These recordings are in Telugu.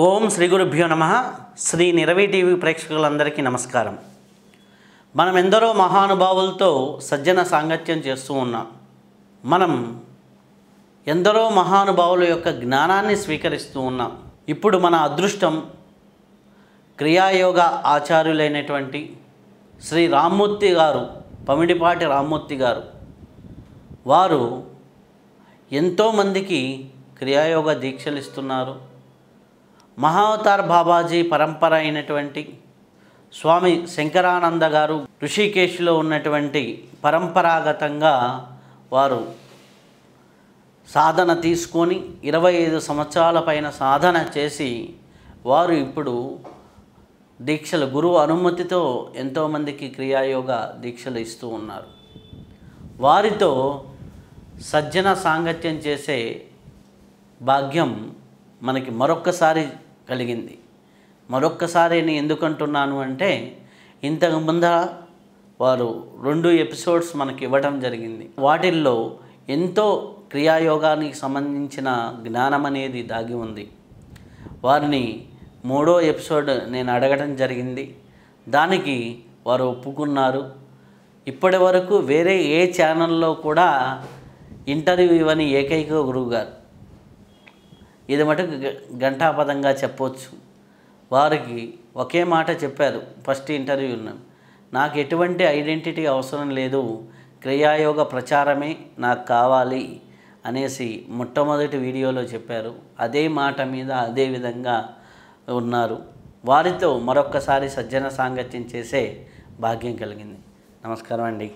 ఓం శ్రీ గురుభ్యో నమః. శ్రీ నిరవి టీవీ ప్రేక్షకులందరికీ నమస్కారం. మనం ఎందరో మహానుభావులతో సజ్జన సాంగత్యం చేస్తూ ఉన్నాం. మనం ఎందరో మహానుభావుల యొక్క జ్ఞానాన్ని స్వీకరిస్తూ ఉన్నాం. ఇప్పుడు మన అదృష్టం క్రియాయోగ ఆచార్యులైనటువంటి శ్రీ రామ్మూర్తి గారు, పమిడిపాటి రామ్మూర్తి గారు, వారు ఎంతోమందికి క్రియాయోగ దీక్షలు ఇస్తున్నారు. మహావతార్ బాబాజీ పరంపర అయినటువంటి స్వామి శంకరానంద గారు ఋషికేశ్లో ఉన్నటువంటి పరంపరాగతంగా వారు సాధన తీసుకొని 25 సంవత్సరాల పైన సాధన చేసి వారు ఇప్పుడు దీక్షలు గురువు అనుమతితో ఎంతోమందికి క్రియాయోగ దీక్షలు ఇస్తూ ఉన్నారు. వారితో సజ్జన సాంగత్యం చేసే భాగ్యం మనకి మరొక్కసారి కలిగింది. మరొక్కసారి నేను ఎందుకంటున్నాను అంటే, ఇంతకు ముందర వారు 2 ఎపిసోడ్స్ మనకి ఇవ్వడం జరిగింది. వాటిల్లో ఎంతో క్రియాయోగానికి సంబంధించిన జ్ఞానం అనేది దాగి ఉంది. వారిని 3వ ఎపిసోడ్ నేను అడగడం జరిగింది. దానికి వారు ఒప్పుకున్నారు. ఇప్పటి వరకు వేరే ఏ ఛానల్లో కూడా ఇంటర్వ్యూ ఇవ్వని ఏకైక గురువు గారు. ఇది మటుకు ఘంటాపదంగా చెప్పవచ్చు. వారికి ఒకే మాట చెప్పారు ఫస్ట్ ఇంటర్వ్యూలో, నాకు ఎటువంటి ఐడెంటిటీ అవసరం లేదు, క్రియాయోగ ప్రచారమే నాకు కావాలి అనేసి మొట్టమొదటి వీడియోలో చెప్పారు. అదే మాట మీద అదే విధంగా ఉన్నారు. వారితో మరొక్కసారి సజ్జన సాంగత్యం చేసే భాగ్యం కలిగింది. నమస్కారం అండి.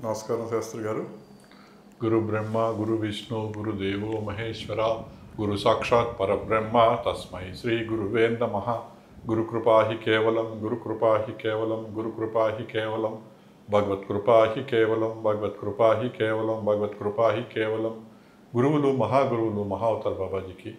నమస్కారం శాస్త్రి గారు. గురు బ్రహ్మ, గురు విష్ణు, గురుదేవో మహేశ్వర, గురు సాక్షాత్ పరబ్రహ్మ, తస్మై శ్రీ గురువే నమః. గురు కృపా హి కేవలం, గురు కృపా హి కేవలం, గురు కృపా హి కేవలం, భగవత్ కృపా హి కేవలం, భగవత్ కృపా హి కేవలం, భగవత్ కృపా హి కేవలం. గురువులు, మహాగురువులు మహావతార్ బాబాజీకి,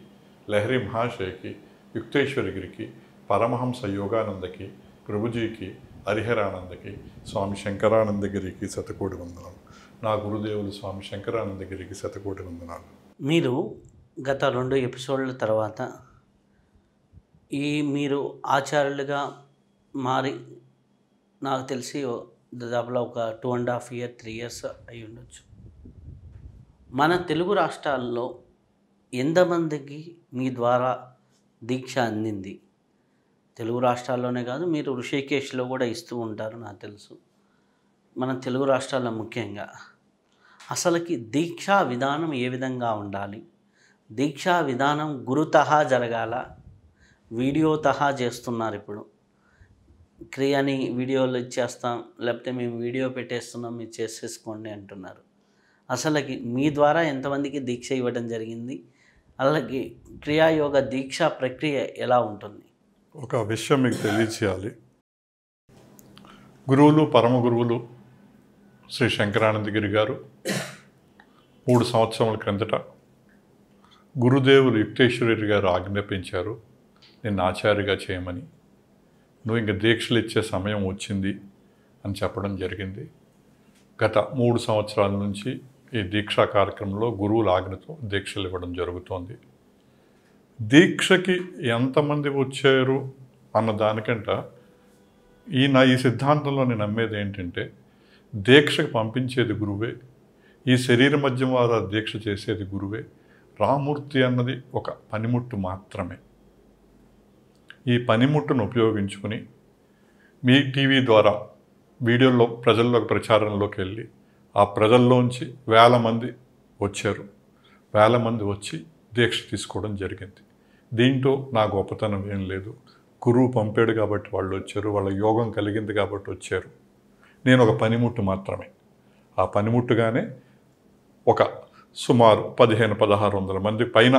లహరి మహాశయకి, యుక్తేశ్వరగిరికి, పరమహంస యోగానందకి, ప్రభుజీకి, హరిహరానందకి, స్వామి శంకరానందగిరికి శతకోటి వందనాలు. నా గురుదేవులు స్వామి శంకరానందగిరికి శతకోటి వందనాలు. మీరు గత 2 ఎపిసోడ్ల తర్వాత మీరు ఆచార్యులుగా మారి నాకు తెలిసి దాదాపులో ఒక 2.5 years 3 years అయి ఉండొచ్చు. మన తెలుగు రాష్ట్రాల్లో ఎంతమందికి మీ ద్వారా దీక్ష అందింది? తెలుగు రాష్ట్రాల్లోనే కాదు, మీరు ఋషికేశ్లో కూడా ఇస్తూ ఉంటారు నాకు తెలుసు. మన తెలుగు రాష్ట్రాల్లో ముఖ్యంగా అసలుకి దీక్షా విధానం ఏ విధంగా ఉండాలి? దీక్షా విధానం గురుతహా జరగాల, వీడియోతహా చేస్తున్నారు. ఇప్పుడు క్రియని వీడియోలు ఇచ్చేస్తాం, లేకపోతే మేము వీడియో పెట్టేస్తున్నాం, మీరు చేసేసుకోండి అంటున్నారు. అసలుకి మీ ద్వారా ఎంతమందికి దీక్ష ఇవ్వడం జరిగింది? అలాగే క్రియాయోగ దీక్షా ప్రక్రియ ఎలా ఉంటుంది? ఒక విషయం మీకు తెలియచేయాలి. గురువులు, పరమ గురువులు శ్రీ శంకరానందగిరి గారు 3 సంవత్సరాల క్రిందట గురుదేవులు యుక్తేశ్వరి గారు ఆజ్ఞాపించారు, నిన్ను ఆచార్యగా చేయమని. నువ్వు ఇంక దీక్షలు ఇచ్చే సమయం వచ్చింది అని చెప్పడం జరిగింది. గత 3 సంవత్సరాల నుంచి ఈ దీక్షా కార్యక్రమంలో గురువుల ఆజ్ఞతో దీక్షలు ఇవ్వడం జరుగుతోంది. దీక్షకి ఎంతమంది వచ్చారు అన్న దానికంట ఈ సిద్ధాంతంలో నేను నమ్మేది ఏంటంటే, దీక్షకు పంపించేది గురువే, ఈ శరీర మధ్యం వారు దీక్ష చేసేది గురువే. రామూర్తి అన్నది ఒక పనిముట్టు మాత్రమే. ఈ పనిముట్టును ఉపయోగించుకుని మీ టీవీ ద్వారా వీడియోలో ప్రజల్లోకి ప్రచారంలోకి వెళ్ళి ఆ ప్రజల్లోంచి 1000 మంది వచ్చారు. 1000 మంది వచ్చి దీక్ష తీసుకోవడం జరిగింది. దీంట్లో నా గొప్పతనం ఏం లేదు. గురువు పంపాడు కాబట్టి వాళ్ళు వచ్చారు, వాళ్ళ యోగం కలిగింది కాబట్టి వచ్చారు. నేను ఒక పనిముట్టు మాత్రమే. ఆ పనిముట్టుగానే ఒక సుమారు 1500-1600 మంది పైన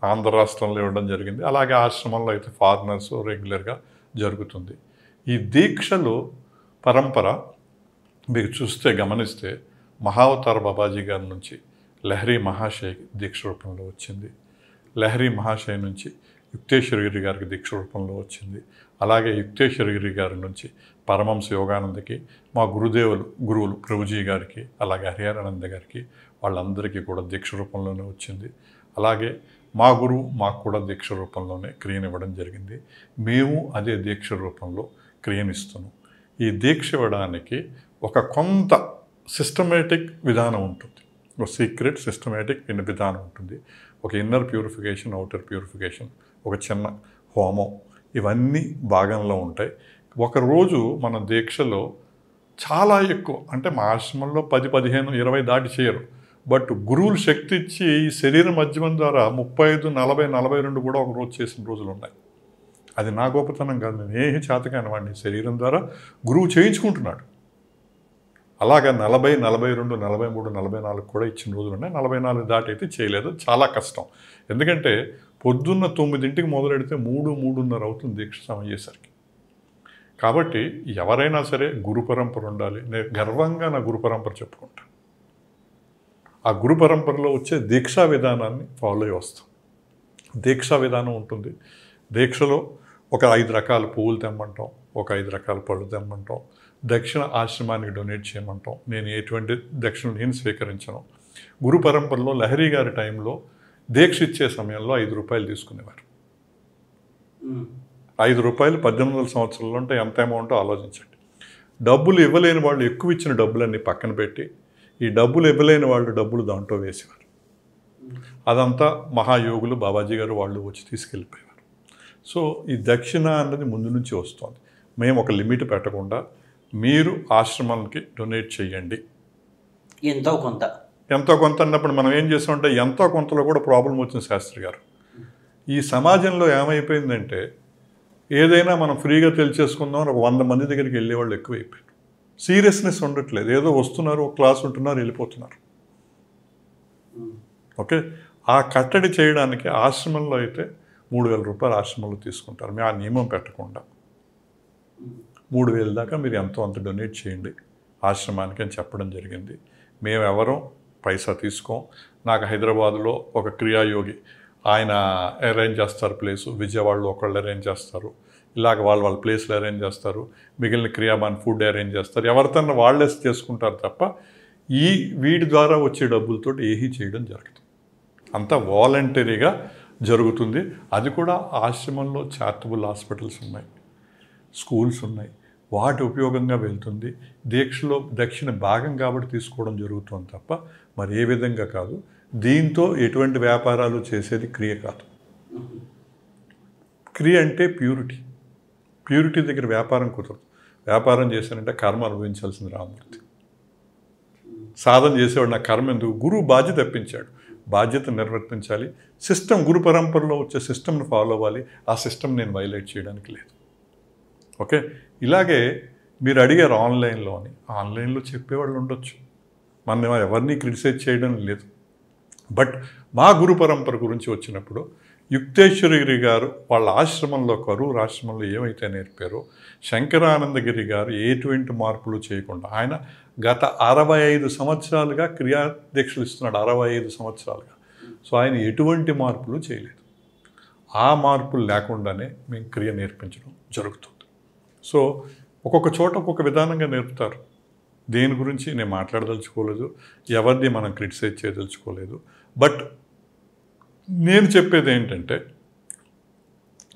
ఆంధ్ర రాష్ట్రంలో ఇవ్వడం జరిగింది. అలాగే ఆశ్రమంలో అయితే ఫారినర్స్ రెగ్యులర్గా జరుగుతుంది. ఈ దీక్షలు పరంపర మీకు చూస్తే గమనిస్తే మహావతార్ బాబాజీ గారి నుంచి లహరి మహాశయకి దీక్ష రూపంలో వచ్చింది. లహరి మహాశయ నుంచి యుక్తేశ్వరగిరి గారికి దీక్ష రూపంలో వచ్చింది. అలాగే యుక్తేశ్వరగిరి గారి నుంచి పరమహంస యోగానందకి, మా గురువులు ప్రభుజీ గారికి, అలాగే హరిహరానంద గారికి, వాళ్ళందరికీ కూడా దీక్ష రూపంలోనే వచ్చింది. అలాగే మా గురువు మాకు కూడా దీక్ష రూపంలోనే క్రియను ఇవ్వడం జరిగింది. మేము అదే దీక్ష రూపంలో క్రియనిస్తున్నాం. ఈ దీక్ష ఇవ్వడానికి ఒక కొంత సిస్టమేటిక్ విధానం ఉంటుంది, ఒక సీక్రెట్ సిస్టమేటిక్ విధానం ఉంటుంది. ఒక ఇన్నర్ ప్యూరిఫికేషన్, అవుటర్ ప్యూరిఫికేషన్, ఒక చిన్న హోమం, ఇవన్నీ భాగంలో ఉంటాయి. ఒకరోజు మన దీక్షలో చాలా ఎక్కువ, అంటే మా ఆశ్రమంలో 10, 15, 20 దాటి చేయరు. బట్ గురువులు శక్తి ఇచ్చి ఈ శరీర మధ్యమం ద్వారా 35, 40, 42 కూడా ఒక రోజు చేసిన రోజులు ఉన్నాయి. అది నా గొప్పతనం కాదు, నేను ఏమి చేతకాని వాడిని శరీరం ద్వారా గురువు చేయించుకుంటున్నాడు. అలాగా 40, 42, 43, 44 కూడా ఇచ్చిన రోజులు ఉన్నాయి. 44 దాటి అయితే చేయలేదు, చాలా కష్టం. ఎందుకంటే పొద్దున్న 9ంటికి మొదలెడితే 3, 3:30 అవుతుంది దీక్ష సమయం అయ్యేసరికి. కాబట్టి ఎవరైనా సరే గురు పరంపర ఉండాలి. నేను గర్వంగా నా గురు పరంపర చెప్పుకుంటాను. ఆ గురు పరంపరలో వచ్చే దీక్షా విధానాన్ని ఫాలో అయ్యి వస్తాం. దీక్షా విధానం ఉంటుంది. దీక్షలో ఒక 5 రకాల పువ్వులు తెమ్మంటాం, ఒక 5 రకాల పళ్ళు తెమ్మంటాం, దక్షిణ ఆశ్రమానికి డొనేట్ చేయమంటాం. నేను ఎటువంటి దక్షిణ నేను స్వీకరించను. గురు పరంపరలో లహరి గారి టైంలో దీక్ష ఇచ్చే సమయంలో 5 రూపాయలు తీసుకునేవారు. 5 రూపాయలు 1800 సంవత్సరాల్లో ఉంటే ఎంత అమౌంటో ఆలోచించండి. డబ్బులు ఇవ్వలేని వాళ్ళు ఎక్కువ ఇచ్చిన డబ్బులన్నీ పక్కన పెట్టి ఈ డబ్బులు ఇవ్వలేని వాళ్ళు డబ్బులు దాంట్లో వేసేవారు. అదంతా మహాయోగులు బాబాజీ గారు వాళ్ళు వచ్చి తీసుకెళ్ళిపోయేవారు. సో ఈ దక్షిణ అన్నది ముందు నుంచి వస్తుంది. మేము ఒక లిమిట్ పెట్టకుండా మీరు ఆశ్రమానికి డొనేట్ చేయండి, ఎంతో కొంత అన్నప్పుడు మనం ఏం చేస్తామంటే ఎంతో కొంతలో కూడా ప్రాబ్లం వచ్చింది శాస్త్రి గారు. ఈ సమాజంలో ఏమైపోయిందంటే ఏదైనా మనం ఫ్రీగా తెలిసేసుకుందాం ఒక 100 మంది దగ్గరికి వెళ్ళేవాళ్ళు ఎక్కువైపోయారు. సీరియస్నెస్ ఉండట్లేదు. ఏదో వస్తున్నారు, ఒక క్లాస్ ఉంటున్నారు, వెళ్ళిపోతున్నారు. ఓకే, ఆ కట్టడి చేయడానికి ఆశ్రమంలో అయితే 3000 రూపాయలు ఆశ్రమంలో తీసుకుంటారు. మేము ఆ నియమం పెట్టకుండా 3000 దాకా మీరు ఎంతో అంత డొనేట్ చేయండి ఆశ్రమానికి అని చెప్పడం జరిగింది. మేము ఎవరూ పైసా తీసుకోం. నాకు హైదరాబాదులో ఒక క్రియాయోగి ఆయన అరేంజ్ చేస్తారు ప్లేసు, విజయవాడలో ఒకళ్ళు అరేంజ్ చేస్తారు, ఇలాగ వాళ్ళ ప్లేస్లు అరేంజ్ చేస్తారు, మిగిలిన క్రియాబాన్ ఫుడ్ అరేంజ్ చేస్తారు. ఎవరితోన్నా వాళ్ళే చేసుకుంటారు తప్ప ఈ వీటి ద్వారా వచ్చే డబ్బులతో ఏమీ చేయడం జరుగుతుంది. అంతా వాలంటరీగా జరుగుతుంది. అది కూడా ఆశ్రమంలో చారిటబుల్ హాస్పిటల్స్ ఉన్నాయి, స్కూల్స్ ఉన్నాయి, వాటి ఉపయోగంగా వెళ్తుంది. దీక్షలో దక్షిణ భాగం కాబట్టి తీసుకోవడం జరుగుతుంది తప్ప మరి ఏ విధంగా కాదు. దీంతో ఎటువంటి వ్యాపారాలు చేసేది క్రియ కాదు. క్రియ అంటే ప్యూరిటీ. ప్యూరిటీ దగ్గర వ్యాపారం కుదరదు. వ్యాపారం చేశానంటే కర్మ అనుభవించాల్సింది రామూర్తి. సాధన చేసేవాడు నా కర్మ ఎందుకు? గురువు బాధ్యత తెప్పించాడు, బాధ్యత నిర్వర్తించాలి. సిస్టమ్ గురు పరంపరలో వచ్చే సిస్టమ్ని ఫాలో అవ్వాలి. ఆ సిస్టమ్ నేను వైలేట్ చేయడానికి లేదు. ఓకే, ఇలాగే మీరు అడిగారు ఆన్లైన్లో చెప్పేవాళ్ళు ఉండొచ్చు, మనం ఎవరిని క్రిటిసైజ్ చేయడం లేదు. బట్ మా గురు పరంపర గురించి వచ్చినప్పుడు యుక్తేశ్వరగిరి గారు వాళ్ళ ఆశ్రమంలో, కరూర్ ఆశ్రమంలో ఏమైతే నేర్పారో శంకరానందగిరి గారు ఎటువంటి మార్పులు చేయకుండా, ఆయన గత 65 సంవత్సరాలుగా క్రియాదీక్షలు ఇస్తున్నాడు. 65 సంవత్సరాలుగా. సో ఆయన ఎటువంటి మార్పులు చేయలేదు. ఆ మార్పులు లేకుండానే మేము క్రియ నేర్పించడం జరుగుతుంది. సో ఒక్కొక్క చోట ఒక్కొక్క విధానంగా నేర్పుతారు. దేని గురించి నేను మాట్లాడదలుచుకోలేదు, ఎవరిది మనం క్రిటిసైజ్ చేయదలుచుకోలేదు. బట్ నేను చెప్పేది ఏంటంటే,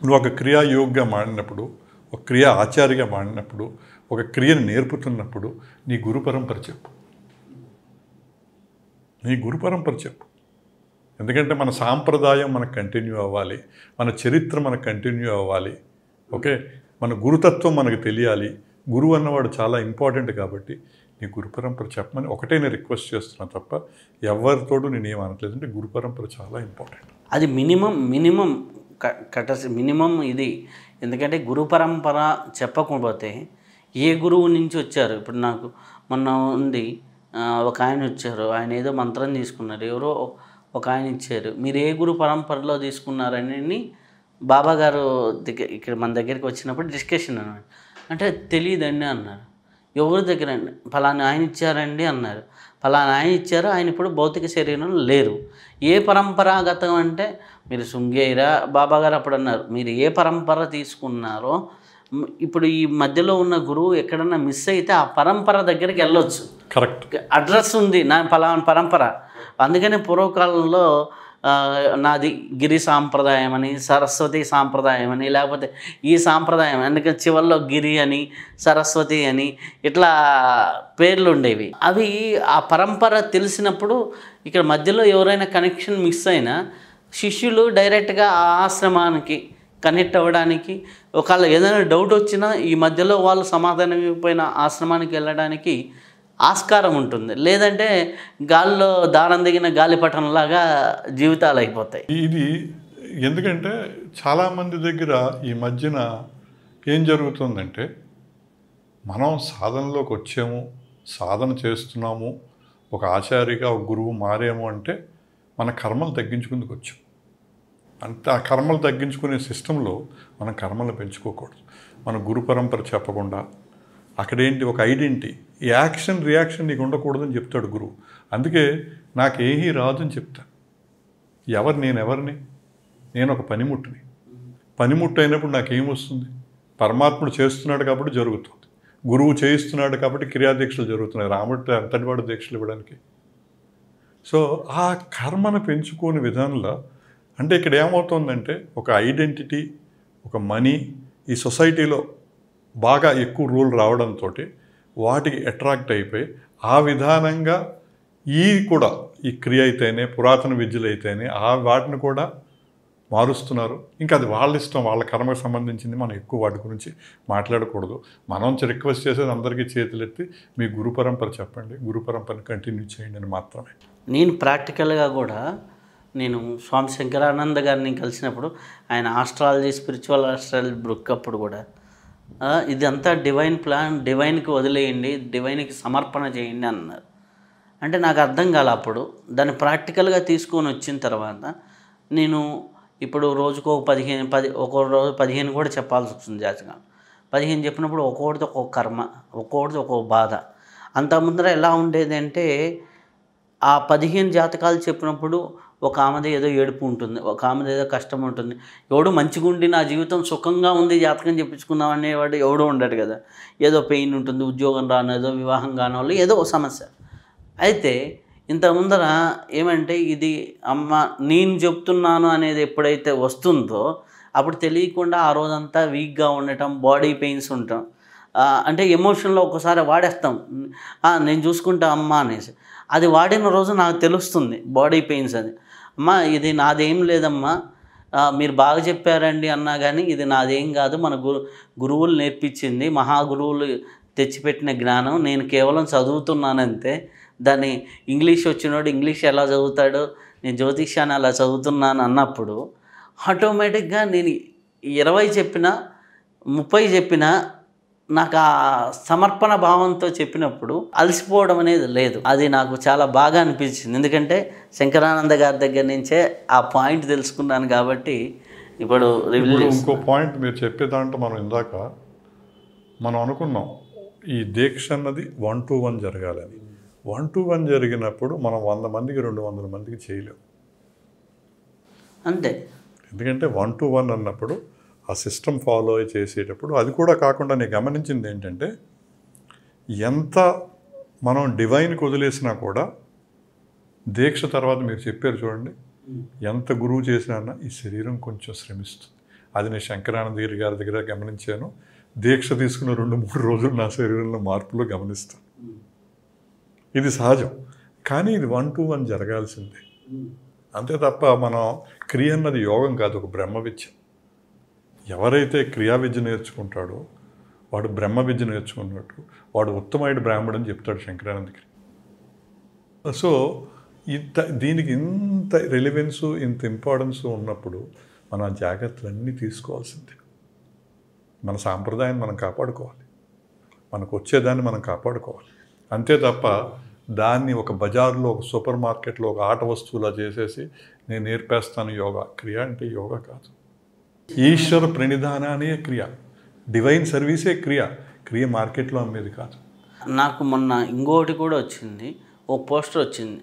నువ్వు ఒక క్రియాయోగిగా మాడినప్పుడు, ఒక క్రియా ఆచార్యగా మాడినప్పుడు, ఒక క్రియను నేర్పుతున్నప్పుడు నీ గురు పరంపర చెప్పు. ఎందుకంటే మన సాంప్రదాయం మనకు కంటిన్యూ అవ్వాలి, మన చరిత్ర మనకు కంటిన్యూ అవ్వాలి. ఓకే, మన గురుతత్వం మనకు తెలియాలి. గురువు అన్నవాడు చాలా ఇంపార్టెంట్. కాబట్టి నీ గురు పరంపర చెప్పమని ఒకటే నేను రిక్వెస్ట్ చేస్తున్నాను తప్ప ఎవరితోడు నేను ఏం అనట్లేదు. అంటే గురు పరంపర చాలా ఇంపార్టెంట్. అది మినిమం మినిమం ఇది. ఎందుకంటే గురు పరంపర చెప్పకపోతే ఏ గురువు నుంచి వచ్చారు? ఇప్పుడు నాకు మొన్న ఉంది ఒక ఆయన వచ్చారు, ఆయన ఏదో మంత్రం తీసుకున్నారు, ఎవరో ఒక ఆయన ఇచ్చారు. మీరు ఏ గురు పరంపరలో తీసుకున్నారని బాబా గారు ఇక్కడ మన దగ్గరికి వచ్చినప్పుడు డిస్కషన్ అన్నమాట. అంటే తెలియదండి అన్నారు. ఎవరి దగ్గర అండి? ఫలానా ఆయన ఇచ్చారండి అన్నారు. ఫలానా ఆయన ఇచ్చారు, ఆయన ఇప్పుడు భౌతిక శరీరంలో లేరు. ఏ పరంపరాగతం అంటే మీరు శృంగేరా బాబా గారు అప్పుడు అన్నారు, మీరు ఏ పరంపర తీసుకున్నారో ఇప్పుడు ఈ మధ్యలో ఉన్న గురువు ఎక్కడన్నా మిస్ అయితే ఆ పరంపర దగ్గరికి వెళ్ళొచ్చు. కరెక్ట్, అడ్రస్ ఉంది నా ఫలానా పరంపర. అందుకనే పూర్వకాలంలో నాది గిరి సాంప్రదాయం అని, సరస్వతి సాంప్రదాయం అని, లేకపోతే ఈ సాంప్రదాయం అందుకని చివరిలో గిరి అని, సరస్వతి అని ఇట్లా పేర్లు ఉండేవి. అవి ఆ పరంపర తెలిసినప్పుడు ఇక్కడ మధ్యలో ఎవరైనా కనెక్షన్ మిస్ అయినా శిష్యులు డైరెక్ట్గా ఆ ఆశ్రమానికి కనెక్ట్ అవ్వడానికి, ఒకవేళ ఏదైనా డౌట్ వచ్చినా ఈ మధ్యలో వాళ్ళు సమాధానం ఇవ్వకపోయిన ఆశ్రమానికి వెళ్ళడానికి ఆస్కారం ఉంటుంది. లేదంటే గాల్లో దారం దిగిన గాలిపటంలాగా జీవితాలు అయిపోతాయి. ఇది ఎందుకంటే చాలామంది దగ్గర ఈ మధ్యన ఏం జరుగుతుందంటే, మనం సాధనలోకి వచ్చాము, సాధన చేస్తున్నాము, ఒక ఆచార్యగా ఒక గురువు మారాము అంటే మన కర్మలు తగ్గించుకుందుకు వచ్చాం. అంతే ఆ కర్మలు తగ్గించుకునే సిస్టంలో మనం కర్మలు పెంచుకోకూడదు. మన గురు పరంపర చెప్పకుండా అక్కడేంటి ఒక ఐడెంటిటీ, యాక్షన్ రియాక్షన్ నీకు ఉండకూడదని చెప్తాడు గురువు. అందుకే నాకేమీ రాదు అని చెప్తా. నేనెవరిని? నేను ఒక పనిముట్టుని. పనిముట్టు అయినప్పుడు నాకేమొస్తుంది? పరమాత్ముడు చేస్తున్నాడు కాబట్టి జరుగుతుంది, గురువు చేయిస్తున్నాడు కాబట్టి క్రియాదీక్షలు జరుగుతున్నాయి. రాముడితో అంతటివాడు దీక్షలు ఇవ్వడానికి. సో ఆ కర్మను పెంచుకోని విధానంలో అంటే ఇక్కడ ఏమవుతుందంటే ఒక ఐడెంటిటీ, ఒక మనీ ఈ సొసైటీలో బాగా ఎక్కువ రూల్ రావడంతో వాటికి అట్రాక్ట్ అయిపోయి ఆ విధానంగా ఈ క్రియ అయితేనే, పురాతన విద్యలు అయితేనే వాటిని కూడా మారుస్తున్నారు. ఇంకా అది వాళ్ళ ఇష్టం, వాళ్ళ కర్మకు సంబంధించింది. మనం ఎక్కువ వాటి గురించి మాట్లాడకూడదు. మనం రిక్వెస్ట్ చేసేది అందరికీ చేతులెత్తి మీ గురు పరంపర చెప్పండి, గురు పరంపరని కంటిన్యూ చేయండి అని మాత్రమే. నేను ప్రాక్టికల్గా కూడా నేను స్వామి శంకరానంద గారిని కలిసినప్పుడు ఆయన ఆస్ట్రాలజీ, స్పిరిచువల్ ఆస్ట్రాలజీ బుక్ అప్పుడు కూడా ఇదంతా డివైన్ ప్లాన్, డివైన్కి వదిలేయండి, డివైన్కి సమర్పణ చేయండి అన్నారు. అంటే నాకు అర్థం కాలే అప్పుడు. దాన్ని ప్రాక్టికల్గా తీసుకొని వచ్చిన తర్వాత నేను ఇప్పుడు రోజుకో 15 ఒక్కో రోజు 15 కూడా చెప్పాల్సి వస్తుంది. జాతకం 15 చెప్పినప్పుడు ఒక్కొక్కటితో ఒక్కొక్క కర్మ, ఒక్కొక్కటితో ఒక్కొక్క బాధ. అంత ముందర ఎలా ఉండేది అంటే ఆ 15 జాతకాలు చెప్పినప్పుడు ఒక ఆమెది ఏదో ఏడుపు ఉంటుంది, ఒక ఆమెది ఏదో కష్టం ఉంటుంది. ఎవడు మంచిగా ఉండి నా జీవితం సుఖంగా ఉంది జాతకం చెప్పించుకుందాం అనేవాడు ఎవడో ఉండడు కదా. ఏదో పెయిన్ ఉంటుంది, ఉద్యోగం రాను, ఏదో వివాహం కాని వాళ్ళు, ఏదో ఒక సమస్య. అయితే ఇంత ముందర ఏమంటే ఇది అమ్మ నేను చెప్తున్నాను అనేది ఎప్పుడైతే వస్తుందో అప్పుడు తెలియకుండా ఆ రోజంతా వీక్గా ఉండటం, బాడీ పెయిన్స్ ఉండటం, అంటే ఎమోషన్లో ఒకసారి వాడేస్తాం, నేను చూసుకుంటా అమ్మ అనేసి. అది వాడిన రోజు నాకు తెలుస్తుంది బాడీ పెయిన్స్ అని. అమ్మ ఇది నాదేం లేదమ్మా, మీరు బాగా చెప్పారండి అన్నా కానీ ఇది నాదేం కాదు, మన గురువులు నేర్పించింది, మహాగురువులు తెచ్చిపెట్టిన జ్ఞానం, నేను కేవలం చదువుతున్నానంతే. దాన్ని ఇంగ్లీష్ వచ్చినోడు ఇంగ్లీష్ ఎలా చదువుతాడో నేను జ్యోతిష్యాన్ని అలా చదువుతున్నాను అన్నప్పుడు ఆటోమేటిక్గా నేను 20 చెప్పినా 30 చెప్పినా నాకు ఆ సమర్పణ భావంతో చెప్పినప్పుడు అలసిపోవడం అనేది లేదు. అది నాకు చాలా బాగా అనిపించింది. ఎందుకంటే శంకరానంద గారి దగ్గర నుంచే ఆ పాయింట్ తెలుసుకున్నాను కాబట్టి ఇప్పుడు ఇంకో పాయింట్ మీరు చెప్పే దాంట్లో మనం అనుకున్నాం ఈ దీక్ష అన్నది 1-to-1 జరగాలని. 1-to-1 జరిగినప్పుడు మనం 100 మందికి 200 మందికి చేయలేము అంతే. ఎందుకంటే 1-to-1 అన్నప్పుడు ఆ సిస్టమ్ ఫాలో చేసేటప్పుడు అది కూడా కాకుండా నేను గమనించింది ఏంటంటే ఎంత మనం డివైన్కి వదిలేసినా కూడా దీక్ష తర్వాత మీరు చెప్పారు చూడండి, ఎంత గురువు చేసినా ఈ శరీరం కొంచెం శ్రమిస్తుంది. అది నేను శంకరానంద గారి దగ్గర గమనించాను. దీక్ష తీసుకున్న 2-3 రోజులు నా శరీరంలో మార్పులు గమనిస్తాను. ఇది సహజం. కానీ ఇది 1-to-1 జరగాల్సిందే. అంతే తప్ప మనం క్రియ అన్నది యోగం కాదు, ఒక బ్రహ్మ విద్య. ఎవరైతే క్రియా విద్య నేర్చుకుంటాడో వాడు బ్రహ్మ విద్య నేర్చుకున్నట్టు, వాడు ఉత్తమైన బ్రాహ్మడు అని చెప్తాడు శంకరానందగిరి. సో దీనికి ఇంత రెలివెన్సు, ఇంత ఇంపార్టెన్స్ ఉన్నప్పుడు మనం ఆ జాగ్రత్తలన్నీ తీసుకోవాల్సిందే. మన సాంప్రదాయాన్ని మనం కాపాడుకోవాలి, మనకు వచ్చేదాన్ని మనం కాపాడుకోవాలి. అంతే తప్ప దాన్ని ఒక బజార్లో, ఒక సూపర్ మార్కెట్లో ఒక ఆట వస్తువులా చేసేసి నేను నేర్పేస్తాను యోగా. క్రియ అంటే యోగా కాదు, ఈశ్వర ప్రణిధానానే క్రియ, డివైన్ సర్వీసే క్రియ మార్కెట్లో అమ్మేది కాదు. నాకు మొన్న ఇంకోటి కూడా వచ్చింది, ఓ పోస్టర్ వచ్చింది,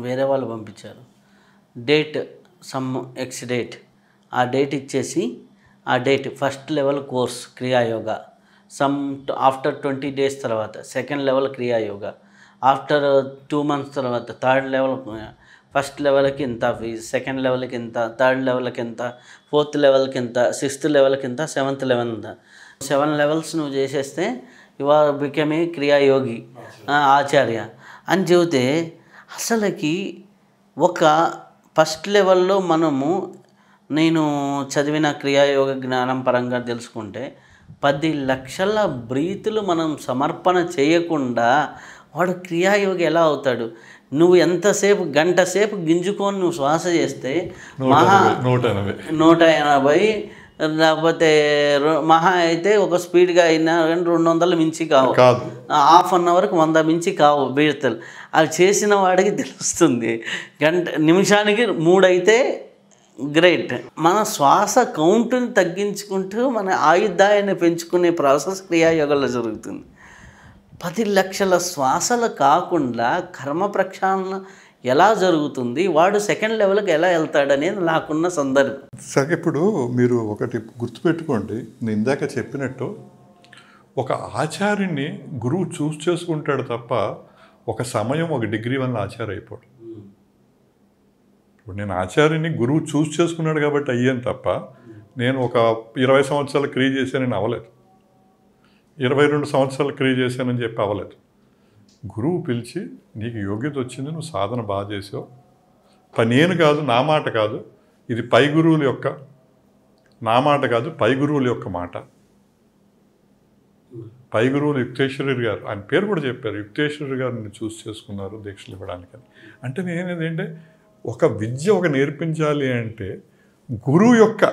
వేరే వాళ్ళు పంపించారు. డేట్ సమ్ ఎక్స్ డేట్, ఆ డేట్ ఇచ్చేసి ఆ date first level course Kriya Yoga, after 20 days తర్వాత second level Kriya Yoga, after 2 months తర్వాత థర్డ్ లెవెల్, ఫస్ట్ లెవెల్కి ఇంత ఫీజ్, సెకండ్ లెవెల్కి ఇంత, థర్డ్ లెవెల్కి ఇంత, ఫోర్త్ లెవెల్కి ఇంత, సిక్స్త్ లెవెల్కి ఇంత, సెవెంత్ లెవెల్ ఇంత. 7 లెవెల్స్ నువ్వు చేసేస్తే యు ఆర్ బికమ్ ఏ క్రియాయోగి, ఆచార్య అని చెబితే అసలుకి ఒక ఫస్ట్ లెవెల్లో మనము నేను చదివిన క్రియాయోగ జ్ఞానం పరంగా తెలుసుకుంటే 10 లక్షల బ్రీతులు మనం సమర్పణ చేయకుండా వాడు క్రియాయోగి ఎలా అవుతాడు? నువ్వు ఎంతసేపు గంట సేపు గింజుకొని నువ్వు శ్వాస చేస్తే 180, లేకపోతే మహా అయితే ఒక స్పీడ్గా అయినా 200 మించి కావు, హాఫ్ అన్ అవర్కి 100 మించి కావు బీడతలు. అవి చేసిన వాడికి తెలుస్తుంది. నిమిషానికి 3 అయితే గ్రేట్. మన శ్వాస కౌంటుని తగ్గించుకుంటూ మన ఆయుధాయాన్ని పెంచుకునే ప్రాసెస్ క్రియాయోగంలో జరుగుతుంది. 10 లక్షల శ్వాసలు కాకుండా కర్మ ప్రక్షాళన ఎలా జరుగుతుంది, వాడు సెకండ్ లెవెల్కి ఎలా వెళ్తాడనేది నాకున్న సందర్భం. సరే, ఇప్పుడు మీరు ఒకటి గుర్తుపెట్టుకోండి, నేను ఇందాక చెప్పినట్టు ఒక ఆచార్యుని గురువు చూస్ చేసుకుంటాడు తప్ప ఒక సమయం ఒక డిగ్రీ వల్ల ఆచార్య అయిపోడు. ఇప్పుడు నేను ఆచార్యుని గురువు చూస్ చేసుకున్నాడు కాబట్టి అయ్యాను తప్ప నేను ఒక 20 సంవత్సరాలు క్రియ చేశానని అవ్వలేదు, 22 సంవత్సరాలు క్రియ చేశానని చెప్పి అవ్వలేదు. గురువు పిలిచి నీకు యోగ్యత వచ్చింది, నువ్వు సాధన బాగా చేసావు, నేను కాదు, నా మాట కాదు, ఇది పై గురువుల యొక్క, నా మాట కాదు, పై గురువుల యొక్క మాట. పై గురువులు యుక్తేశ్వరి గారు, ఆయన పేరు కూడా చెప్పారు, యుక్తేశ్వరి గారు నిన్ను చూస్ చేసుకున్నారు దీక్షలు ఇవ్వడానికని. అంటే నేనేంటంటే ఒక విద్య ఒక నేర్పించాలి అంటే గురువు యొక్క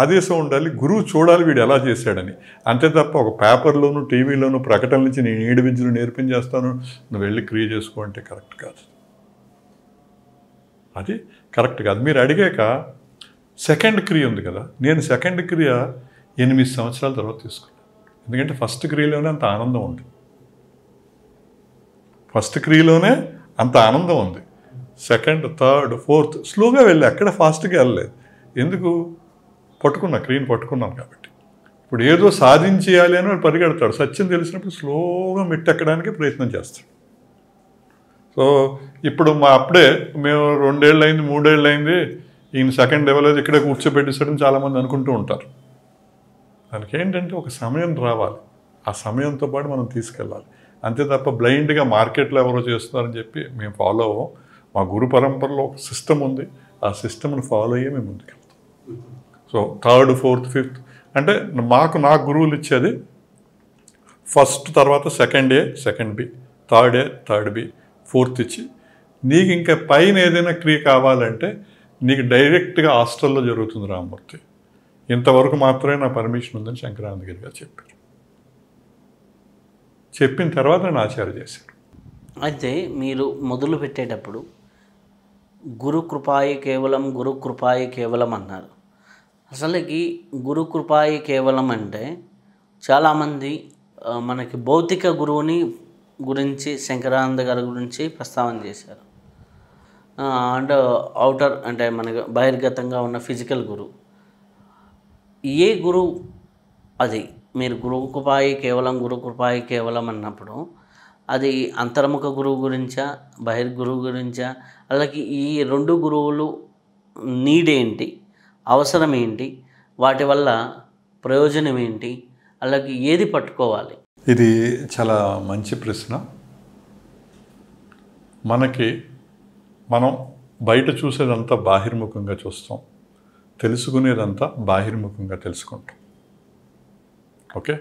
ఆదేశం ఉండాలి, గురువు చూడాలి వీడు ఎలా చేశాడని. అంతే తప్ప ఒక పేపర్లోను టీవీలోను ప్రకటన నుంచి నేను 7 విద్యలు నేర్పించేస్తాను నువ్వు వెళ్ళి క్రియ చేసుకో అంటే కరెక్ట్ కాదు, అది కరెక్ట్ కాదు. మీరు అడిగాక సెకండ్ క్రియ ఉంది కదా, నేను సెకండ్ క్రియ 8 సంవత్సరాల తర్వాత తీసుకున్నాను. ఎందుకంటే ఫస్ట్ క్రియలోనే అంత ఆనందం ఉంది, ఫస్ట్ క్రియలోనే అంత ఆనందం ఉంది. సెకండ్, థర్డ్, ఫోర్త్ స్లోగా వెళ్ళి ఎక్కడ ఫాస్ట్గా వెళ్ళలేదు. ఎందుకు? పట్టుకున్నా, క్రియను పట్టుకున్నాను కాబట్టి. ఇప్పుడు ఏదో సాధించేయాలి అని పరిగెడతాడు, సత్యం తెలిసినప్పుడు స్లోగా మెట్టెక్కడానికి ప్రయత్నం చేస్తాడు. సో ఇప్పుడు అప్పుడే మేము 2 ఏళ్ళు అయింది, 3 ఏళ్ళు అయింది, ఈయన సెకండ్ లెవెల్ ఇక్కడే కూర్చోబెట్టేసాడని చాలామంది అనుకుంటూ ఉంటారు. దానికి ఏంటంటే ఒక సమయం రావాలి, ఆ సమయంతో పాటు మనం తీసుకెళ్ళాలి. అంతే తప్ప బ్లైండ్గా మార్కెట్లో ఎవరో చేస్తున్నారని చెప్పి మేము ఫాలో అవ్వం. మా గురు పరంపరలో ఒక సిస్టమ్ ఉంది, ఆ సిస్టమ్ని ఫాలో అయ్యే మేము ముందుకెళ్తాం. సో థర్డ్, ఫోర్త్, ఫిఫ్త్ అంటే నా గురువులు ఇచ్చేది ఫస్ట్, తర్వాత సెకండ్ ఏ, సెకండ్ బి, థర్డ్ ఏ, థర్డ్ బి, ఫోర్త్ ఇచ్చి నీకు ఇంకా పైన ఏదైనా క్రియ కావాలంటే నీకు డైరెక్ట్గా హాస్టల్లో జరుగుతుంది రామ్మూర్తి, ఇంతవరకు మాత్రమే నా పర్మిషన్ ఉందని శంకరానందగిరి గారు చెప్పారు. చెప్పిన తర్వాత నేను ఆచార్య చేశాను. అయితే మీరు మొదలు పెట్టేటప్పుడు గురు కృపాయి కేవలం, గురు కృపాయి కేవలం అన్నారు. అసలుకి గురు కృపాయి కేవలం అంటే చాలామంది మనకి భౌతిక గురువుని గురించి శంకరానంద గారి గురించి ప్రస్తావన చేశారు. అండ్ అవుటర్ అంటే మనకి బహిర్గతంగా ఉన్న ఫిజికల్ గురువు. ఏ గురువు అది? మీరు గురు కృపాయి కేవలం, గురు కృపాయి కేవలం అన్నప్పుడు అది అంతర్ముఖ గురువు గురించా, బహిర్గురువు గురించా? అలాగే ఈ 2 గురువులు నీడ్ ఏంటి, అవసరం ఏంటి, వాటి వల్ల ప్రయోజనం ఏంటి, అలాగే ఏది పట్టుకోవాలి? ఇది చాలా మంచి ప్రశ్న. మనం బయట చూసేదంతా బాహిర్ముఖంగా చూస్తాం, తెలుసుకునేదంతా బాహిర్ముఖంగా తెలుసుకుంటాం. ఓకే,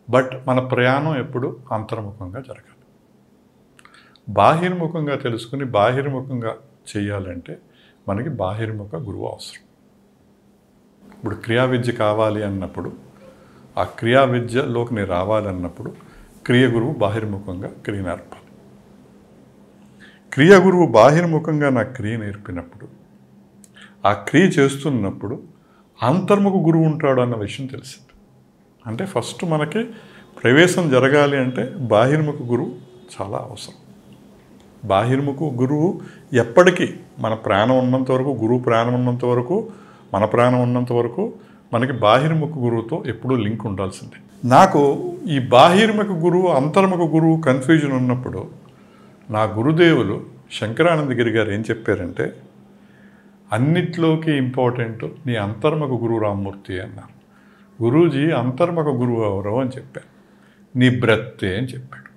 బట్ మన ప్రయాణం ఎప్పుడు అంతర్ముఖంగా జరగాలి. బాహిర్ముఖంగా తెలుసుకుని బాహిర్ముఖంగా చేయాలంటే మనకి బాహిర్ముఖ గురువు అవసరం. ఇప్పుడు క్రియా విద్య కావాలి అన్నప్పుడు, ఆ క్రియా విద్యలోకి నేను రావాలన్నప్పుడు క్రియ గురువు బాహిర్ముఖంగా క్రియ నేర్పాలి. క్రియ గురువు బాహిర్ముఖంగా నాకు క్రియ నేర్పినప్పుడు, ఆ క్రియ చేస్తున్నప్పుడు అంతర్ముఖ గురువు ఉంటాడు అన్న విషయం తెలిసింది. అంటే ఫస్ట్ మనకి ప్రవేశం జరగాలి అంటే బాహిర్ముఖ గురువు చాలా అవసరం. బాహిర్ముఖ గురువు ఎప్పటికీ మన ప్రాణం ఉన్నంత వరకు, గురువు ప్రాణం ఉన్నంత వరకు, మన ప్రాణం ఉన్నంత వరకు మనకి బాహిర్ముఖ గురువుతో ఎప్పుడూ లింక్ ఉండాల్సిందే. నాకు ఈ బాహిర్ముఖ గురువు, అంతర్ముఖ గురువు కన్ఫ్యూజన్ ఉన్నప్పుడు నా గురుదేవులు శంకరానందగిరి గారు ఏం చెప్పారంటే, అన్నిట్లోకి ఇంపార్టెంట్ నీ అంతర్ముఖ గురువు రామ్మూర్తి అన్నారు. గురూజీ అంతర్ముఖ గురువు ఎవరు అని చెప్పాను. నీ బ్రెత్తే అని చెప్పాడు.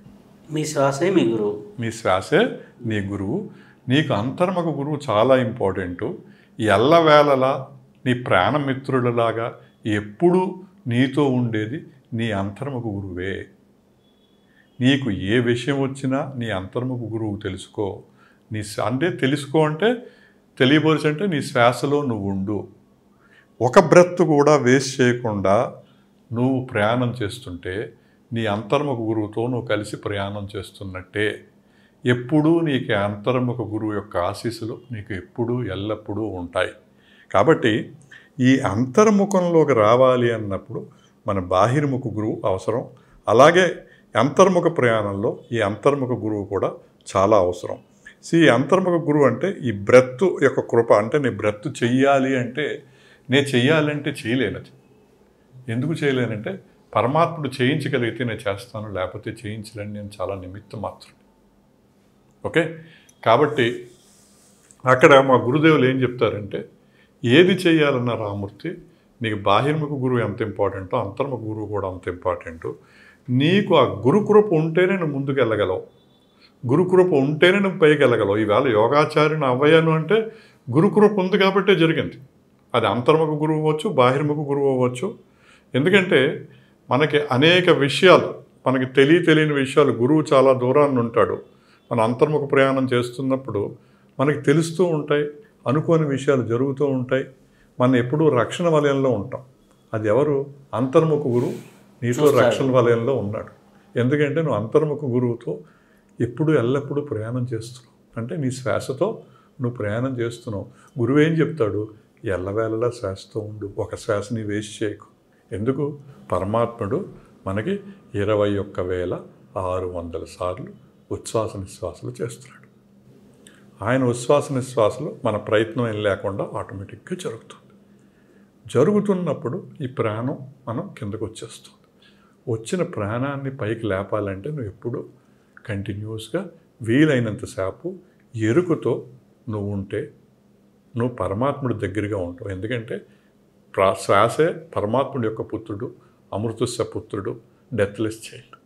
మీ శ్వాసే మీ గురువు. మీ శ్వాసే నీ గురువు. నీకు అంతర్ముఖ గురువు చాలా ఇంపార్టెంటు. ఎల్లవేళలా నీ ప్రాణమిత్రులలాగా ఎప్పుడూ నీతో ఉండేది నీ అంతర్ముఖ గురువే. నీకు ఏ విషయం వచ్చినా నీ అంతర్ముఖ గురువు తెలుసుకో. అంటే తెలుసుకో అంటే తెలియపరచు అంటే నీ శ్వాసలో నువ్వు ఉండు. ఒక బ్రెత్ కూడా వేస్ట్ చేయకుండా నువ్వు ప్రయాణం చేస్తుంటే నీ అంతర్ముఖ గురువుతో నువ్వు కలిసి ప్రయాణం చేస్తున్నట్టే. ఎప్పుడూ నీకు అంతర్ముఖ గురువు యొక్క ఆశీస్సులు నీకు ఎప్పుడూ ఎల్లప్పుడూ ఉంటాయి. కాబట్టి ఈ అంతర్ముఖంలోకి రావాలి అన్నప్పుడు మన బాహిర్ముఖ గురువు అవసరం. అలాగే అంతర్ముఖ ప్రయాణంలో ఈ అంతర్ముఖ గురువు కూడా చాలా అవసరం. ఈ అంతర్ముఖ గురువు అంటే ఈ బ్రెత్ యొక్క కృప. అంటే నీ బ్రెత్ చెయ్యాలి అంటే నేను చెయ్యాలంటే చేయలేనది. ఎందుకు చేయలేనంటే పరమాత్ముడు చేయించగలిగితే నేను చేస్తాను, లేకపోతే చేయించలేని నేను చాలా నిమిత్తం మాత్రం. ఓకే, కాబట్టి అక్కడ మా గురుదేవులు ఏం చెప్తారంటే ఏది చేయాలన్న రామూర్తి నీకు బాహిర్ముఖ గురువు ఎంత ఇంపార్టెంటో అంతర్ముఖ గురువు కూడా అంత ఇంపార్టెంటు. నీకు ఆ గురుకృప ఉంటేనే నువ్వు ముందుకు వెళ్ళగలవు. గురుకృప ఉంటేనే నువ్వు పైకి వెళ్ళగలవు. ఈవేళ యోగాచార్యుని అవ్వయాను అంటే గురుకృప ఉంది కాబట్టే జరిగింది. అది అంతర్ముఖ గురువు అవ్వచ్చు, బాహిర్ముఖ గురువు అవ్వచ్చు. ఎందుకంటే మనకి అనేక విషయాలు మనకి తెలియని విషయాలు గురువు చాలా దూరాన్ని ఉంటాడు. మన అంతర్ముఖ ప్రయాణం చేస్తున్నప్పుడు మనకి తెలుస్తూ ఉంటాయి, అనుకోని విషయాలు జరుగుతూ ఉంటాయి. మనం ఎప్పుడూ రక్షణ వలయంలో ఉంటాం. అది ఎవరు? అంతర్ముఖ గురువు నీతో రక్షణ వలయంలో ఉన్నాడు. ఎందుకంటే నువ్వు అంతర్ముఖ గురువుతో ఎప్పుడు ఎల్లప్పుడూ ప్రయాణం చేస్తున్నావు. అంటే నీ శ్వాసతో నువ్వు ప్రయాణం చేస్తున్నావు. గురువు ఏం చెప్తాడు? ఎల్లవేళలా శ్వాసతో ఉండు, ఒక శ్వాసని వేస్ట్ చేయకు. ఎందుకు? పరమాత్ముడు మనకి 21,600 సార్లు ఉచ్ఛ్వాస నిశ్వాసాలు చేస్తున్నాడు. ఆయన ఉచ్ఛ్వాస నిశ్వాసాలు మన ప్రయత్నం ఏం లేకుండా ఆటోమేటిక్గా జరుగుతుంది. జరుగుతున్నప్పుడు ఈ ప్రాణం మనం కిందకు వచ్చేస్తుంది. వచ్చిన ప్రాణాన్ని పైకి లేపాలంటే నువ్వు ఎప్పుడు కంటిన్యూస్గా వీలైనంత సేపు ఎరుకతో నువ్వు ఉంటే నువ్వు పరమాత్ముడి దగ్గరగా ఉంటావు. ఎందుకంటే శ్వాసే పరమాత్ముడి యొక్క పుత్రుడు, అమృతస్య పుత్రుడు, డెత్లెస్ చైల్డ్.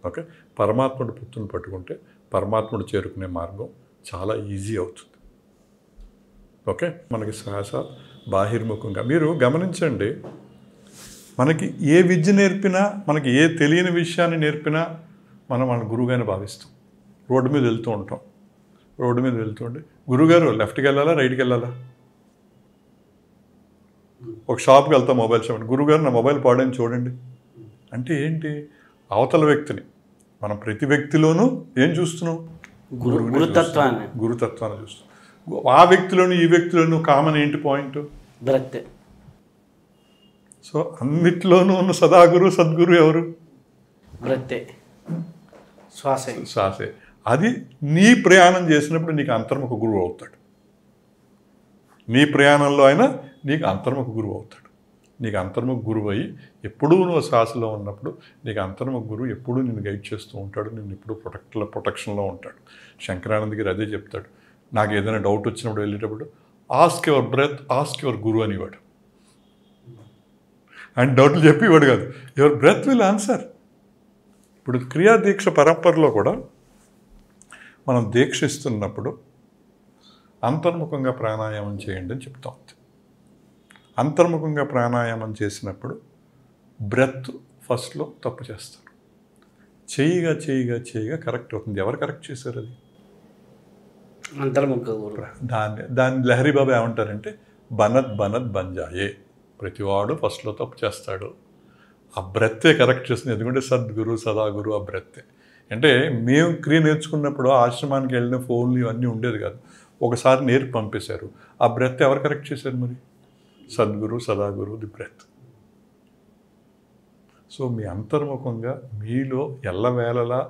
ఓకే, పరమాత్ముడి పుత్రుని పట్టుకుంటే పరమాత్ముడు చేరుకునే మార్గం చాలా ఈజీ అవుతుంది. ఓకే, మనకి శ్వాస బాహిర్ముఖంగా మీరు గమనించండి. మనకి ఏ విద్య నేర్పినా, మనకి ఏ తెలియని విషయాన్ని నేర్పినా మనం మన గురువుగానే భావిస్తాం. రోడ్డు మీద వెళ్తూ ఉంటాం. రోడ్డు మీద వెళ్తుంటే గురువుగారు లెఫ్ట్కి వెళ్ళాలా రైట్కి వెళ్ళాలా? ఒక షాప్కి వెళ్తాం, మొబైల్ షాప్. గురువుగారు నా మొబైల్ పాడని చూడండి అంటే ఏంటి? అవతల వ్యక్తిని మనం ప్రతి వ్యక్తిలోనూ ఏం చూస్తున్నాం? గురుతత్వాన్ని చూస్తున్నాం. ఆ వ్యక్తిలోనూ ఈ వ్యక్తిలోనూ కామన్ ఏంటి పాయింట్? బ్రెత్. సో అన్నిట్లోనూ ఉన్న సదాగురు సద్గురు ఎవరు? బ్రెత్తే, శ్వాసే. అది నీ ప్రయాణం చేసినప్పుడు నీకు అంతర్ముఖ గురువు అవుతాడు. నీ ప్రయాణంలో అయినా నీకు అంతర్ముఖ గురువు అవుతాడు. నీకు అంతర్ముఖ గురువు అయ్యి ఎప్పుడూ నువ్వు శ్వాసలో ఉన్నప్పుడు నీకు అంతర్ముఖ గురువు ఎప్పుడూ నిన్ను గైడ్ చేస్తూ ఉంటాడు. నిన్ను ఎప్పుడూ ప్రొటెక్షన్లో ఉంటాడు. శంకరానంద గారు అదే చెప్తాడు. నాకు ఏదైనా డౌట్ వచ్చినప్పుడు వెళ్ళేటప్పుడు ask your breath, ask your guru అనేవాడు. ఆయన డౌట్లు చెప్పేవాడు కాదు, యువర్ బ్రెత్ విల్ ఆన్సర్. ఇప్పుడు క్రియాదీక్ష పరంపరలో కూడా మనం దీక్షిస్తున్నప్పుడు అంతర్ముఖంగా ప్రాణాయామం చేయండి అని చెప్తాం. అంతర్ముఖంగా ప్రాణాయామం చేసినప్పుడు బ్రెత్ ఫస్ట్లో తప్పు చేస్తారు. చేయగా కరెక్ట్ అవుతుంది. ఎవరు కరెక్ట్ చేశారు? అది అంతర్ముఖ గురువు. దాన్ని లహరి బాబా ఏమంటారంటే బనద్ బంజాయే. ప్రతివాడు ఫస్ట్లో తప్పు చేస్తాడు. ఆ బ్రెత్తే కరెక్ట్ చేస్తుంది. ఎందుకంటే సద్గురు సదాగురు ఆ బ్రెత్తే. అంటే మేము క్రియ నేర్చుకున్నప్పుడు ఆశ్రమానికి వెళ్ళిన ఫోన్లు ఇవన్నీ ఉండేది కాదు. ఒకసారి నేర్పి పంపేశారు. ఆ బ్రెత్ ఎవరు కరెక్ట్ చేశారు? మరి సద్గురు సదాగురు ది బ్రెత్. సో మీ అంతర్ముఖంగా మీలో ఎల్లవేళలా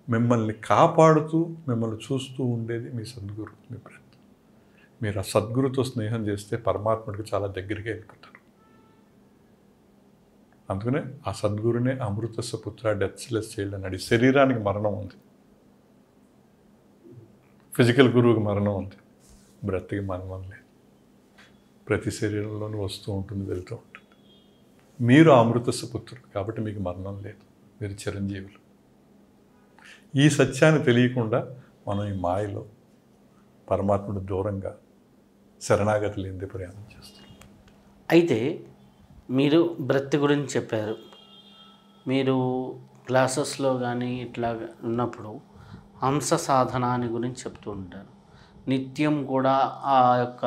మిమ్మల్ని కాపాడుతూ మిమ్మల్ని చూస్తూ ఉండేది మీ సద్గురు, మీ బ్రెత్. మీరు ఆ సద్గురుతో స్నేహం చేస్తే పరమాత్ముడికి చాలా దగ్గరికి వెళ్ళిపోతారు. అందుకనే ఆ సద్గురునే అమృతస్య పుత్ర, డెత్లెస్ చైల్డ్ అన్నాడు. శరీరానికి మరణం ఉంది, ఫిజికల్ గురువుకి మరణం ఉంది, బ్రతికి మరణం లేదు. ప్రతి శరీరంలోనూ వస్తూ ఉంటుంది, వెళ్తూ ఉంటుంది. మీరు అమృతస్సు పుత్రులు కాబట్టి మీకు మరణం లేదు, మీరు చిరంజీవులు. ఈ సత్యాన్ని తెలియకుండా మనం ఈ మాయలో పరమాత్ముడు దూరంగా శరణాగతి లేనిదే ప్రయాణం చేస్తాం. అయితే మీరు బ్రత్ గురించి చెప్పారు. మీరు క్లాసెస్లో కానీ ఇట్లా ఉన్నప్పుడు హంస సాధన అని గురించి చెప్తూ ఉంటారు. నిత్యం కూడా ఆ యొక్క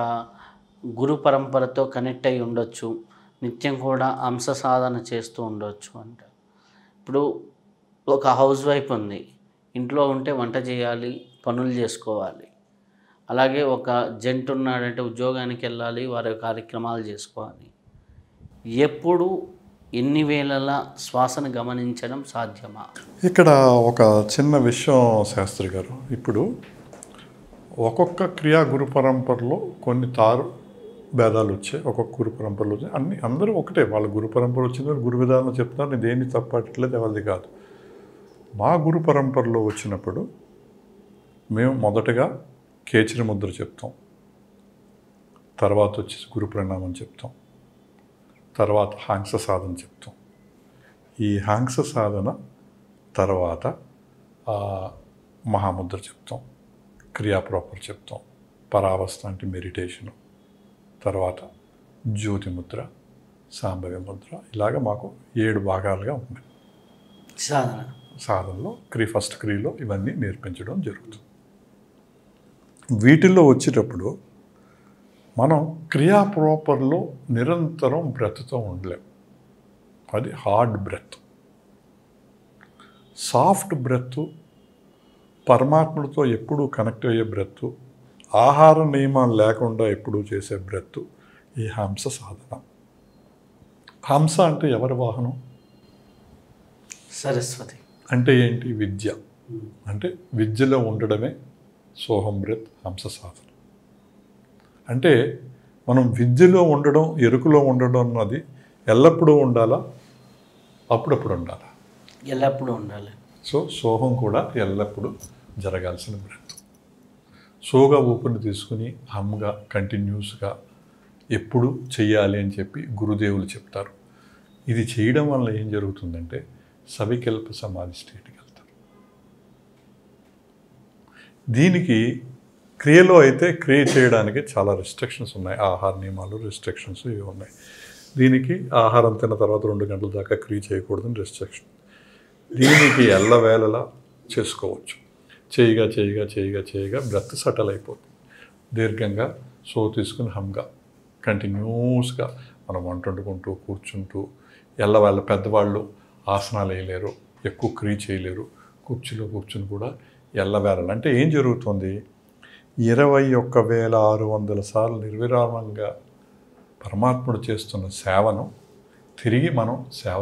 గురు పరంపరతో కనెక్ట్ అయి ఉండొచ్చు, నిత్యం కూడా హంస సాధన చేస్తూ ఉండొచ్చు అంటారు. ఇప్పుడు ఒక హౌస్ వైఫ్ ఉంది, ఇంట్లో ఉంటే వంట చేయాలి, పనులు చేసుకోవాలి. అలాగే ఒక జంట ఉన్నాడంటే ఉద్యోగానికి వెళ్ళాలి, వారి కార్యక్రమాలు చేసుకోవాలి. ఎప్పుడు ఎన్ని వేళలా శ్వాసను గమనించడం సాధ్యమా? ఇక్కడ ఒక చిన్న విషయం శాస్త్రి గారు, ఇప్పుడు ఒక్కొక్క క్రియా గురు పరంపరలో కొన్ని భేదాలు వచ్చాయి. ఒక్కొక్క గురు పరంపరలో వచ్చాయి. అందరూ ఒకటే, వాళ్ళ గురు పరంపర వచ్చింది, గురు విధానం చెప్తున్నారు. నేను దేన్ని తప్పట్లేదు, ఎవరిది కాదు. మా గురు పరంపరలో వచ్చినప్పుడు మేము మొదటగా కేచరి ముద్ర చెప్తాం, తర్వాత వచ్చి గురు ప్రణామం చెప్తాం, తర్వాత హాంస సాధన చెప్తాం. ఈ హాంస సాధన తర్వాత మహాముద్ర చెప్తాం, క్రియా ప్రాపర్ చెప్తాం, పరావస్థ అంటే మెడిటేషను, తర్వాత జ్యోతి ముద్ర, సాంబవ్య ముద్ర. ఇలాగ మాకు 7 భాగాలుగా ఉన్నాయి సాధనలో. ఫస్ట్ క్రియలో ఇవన్నీ నేర్పించడం జరుగుతుంది. వీటిల్లో వచ్చేటప్పుడు మనం క్రియా ప్రాపర్లో నిరంతరం బ్రెత్తో ఉండలేం. అది హార్డ్ బ్రెత్. సాఫ్ట్ బ్రెత్, పరమాత్ముడితో ఎప్పుడూ కనెక్ట్ అయ్యే బ్రెత్, ఆహార నియమాలు లేకుండా ఎప్పుడూ చేసే బ్రెత్ ఈ హంస సాధన. హంస అంటే ఎవరి వాహనం? సరస్వతి. అంటే ఏంటి? విద్య. అంటే విద్యలో ఉండడమే సోహం బ్రెత్, హంస సాధన. అంటే మనం విద్యలో ఉండడం, ఎరుకలో ఉండడం అన్నది ఎల్లప్పుడూ ఉండాలా, అప్పుడప్పుడు ఉండాలా? ఎల్లప్పుడూ ఉండాలి. సో సోహం కూడా ఎల్లప్పుడూ జరగాల్సిన బ్రెత్. సోగా ఊపిరిని తీసుకుని హమ్గా కంటిన్యూస్గా ఎప్పుడు చెయ్యాలి అని చెప్పి గురుదేవులు చెప్తారు. ఇది చేయడం వల్ల ఏం జరుగుతుందంటే సవికల్ప సమాధి స్టేట్కి వెళ్తారు. దీనికి క్రియలో అయితే క్రియ చేయడానికి చాలా రెస్ట్రిక్షన్స్ ఉన్నాయి. ఆహార నియమాలు, రెస్ట్రిక్షన్స్ ఇవి ఉన్నాయి. దీనికి ఆహారం తిన్న తర్వాత 2 గంటల దాకా క్రియ చేయకూడదని రెస్ట్రిక్షన్. దీనికి ఎల్లవేళలా చేసుకోవచ్చు. చేయగా చేయగా చేయగా చేయగా బ్రెత్ సటల్ అయిపోతుంది. దీర్ఘంగా సో తీసుకుని హమ్గా కంటిన్యూస్గా మనం వంట వండుకుంటూ కూర్చుంటూ, ఎల్లవేళ పెద్దవాళ్ళు ఆసనాలు వేయలేరు, ఎక్కువ క్రియ చేయలేరు, కుర్చీలో కూర్చుని కూడా ఎల్లవేళ. అంటే ఏం జరుగుతుంది? 21,600 సార్లు నిర్విరామంగా పరమాత్ముడు చేస్తున్న సేవను తిరిగి మనం సేవ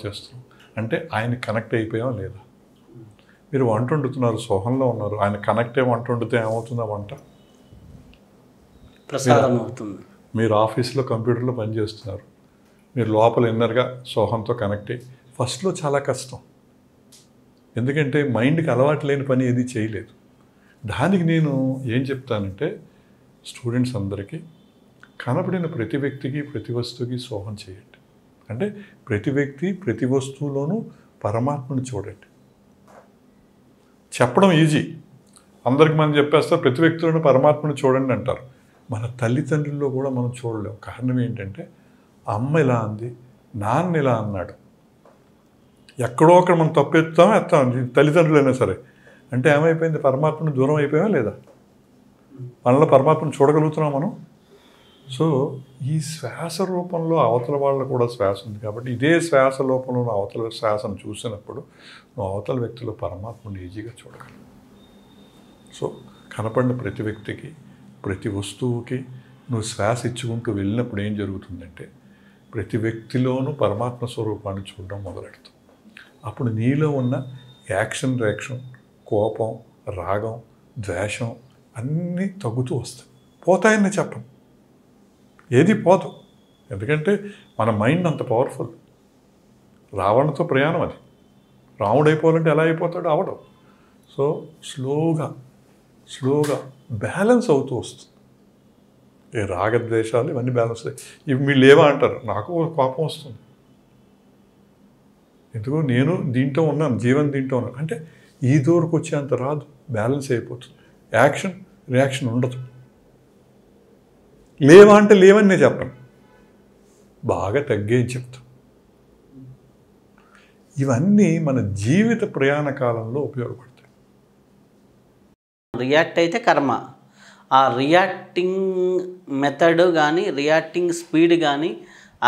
చేస్తున్నాం. అంటే ఆయన కనెక్ట్ అయిపోయాం లేదా? మీరు వంట వండుతున్నారు, సోహంలో ఉన్నారు, ఆయన కనెక్ట్ అయ్యి వంట వండితే ఏమవుతుందా? వంట ప్రసాదం అవుతుంది. మీరు ఆఫీస్లో కంప్యూటర్లో పనిచేస్తున్నారు, మీరు లోపల ఇన్నర్గా సోహంతో కనెక్ట్ అయ్యి, ఫస్ట్లో చాలా కష్టం. ఎందుకంటే మైండ్కి అలవాటు లేని పని ఏది చేయలేదు. దానికి నేను ఏం చెప్తానంటే స్టూడెంట్స్ అందరికీ కనపడిన ప్రతి వ్యక్తికి, ప్రతి వస్తువుకి సోహం చేయండి. అంటే ప్రతి వ్యక్తి, ప్రతి వస్తువులోనూ పరమాత్మని చూడండి. చెప్పడం ఈజీ, అందరికి మనం చెప్పేస్తారు ప్రతి వ్యక్తిలోనూ పరమాత్మని చూడండి అంటారు. మన తల్లిదండ్రుల్లో కూడా మనం చూడలేం. కారణం ఏంటంటే అమ్మ ఇలా అంది, నాన్న ఇలా అన్నాడు. ఎక్కడో అక్కడ మనం తప్పు ఎత్తాం తల్లిదండ్రులైనా సరే. అంటే ఏమైపోయింది? పరమాత్మని దూరం అయిపోయామా లేదా? మనలో పరమాత్మను చూడగలుగుతున్నాం మనం. సో ఈ శ్వాస రూపంలో అవతల వాళ్ళ కూడా శ్వాస ఉంది కాబట్టి ఇదే శ్వాస రూపంలో అవతల శ్వాసను చూసినప్పుడు నువ్వు అవతల వ్యక్తిలో పరమాత్మని ఈజీగా చూడగలవు. సో కనపడిన ప్రతి వ్యక్తికి, ప్రతి వస్తువుకి నువ్వు శ్వాస ఇచ్చుకుంటూ వెళ్ళినప్పుడు ఏం జరుగుతుందంటే ప్రతి వ్యక్తిలోనూ పరమాత్మ స్వరూపాన్ని చూడడం మొదలెడతాం. అప్పుడు నీలో ఉన్న యాక్షన్, రియాక్షన్, కోపం, రాగం, ద్వేషం అన్నీ తగ్గుతూ వస్తాయి. పోతాయని చెప్పను, ఏది పోదు. ఎందుకంటే మన మైండ్ అంత పవర్ఫుల్. రావణతో ప్రయాణం అది. రాముడు అయిపోవాలంటే ఎలా అయిపోతాడు? అవడం. సో స్లోగా బ్యాలెన్స్ అవుతూ వస్తుంది. ఈ రాగద్వేషాలు ఇవన్నీ బ్యాలెన్స్ ఇవి మీరు లేవా అంటారు, నాకు ఒక కోపం వస్తుంది. ఎందుకో నేను దీంట్లో ఉన్నాను, జీవన్ దీంట్లో ఉన్నాను అంటే ఈ దూరకు వచ్చేంత రాదు, బ్యాలెన్స్ అయిపోతుంది. యాక్షన్ రియాక్షన్ ఉండదు. లేవా అంటే లేవని నేను చెప్పను, బాగా తగ్గేది చెప్తాను. ఇవన్నీ మన జీవిత ప్రయాణ కాలంలో ఉపయోగపడతాయి. రియాక్ట్ అయితే కర్మ. ఆ రియాక్టింగ్ మెథడ్ కానీ, రియాక్టింగ్ స్పీడ్ కానీ,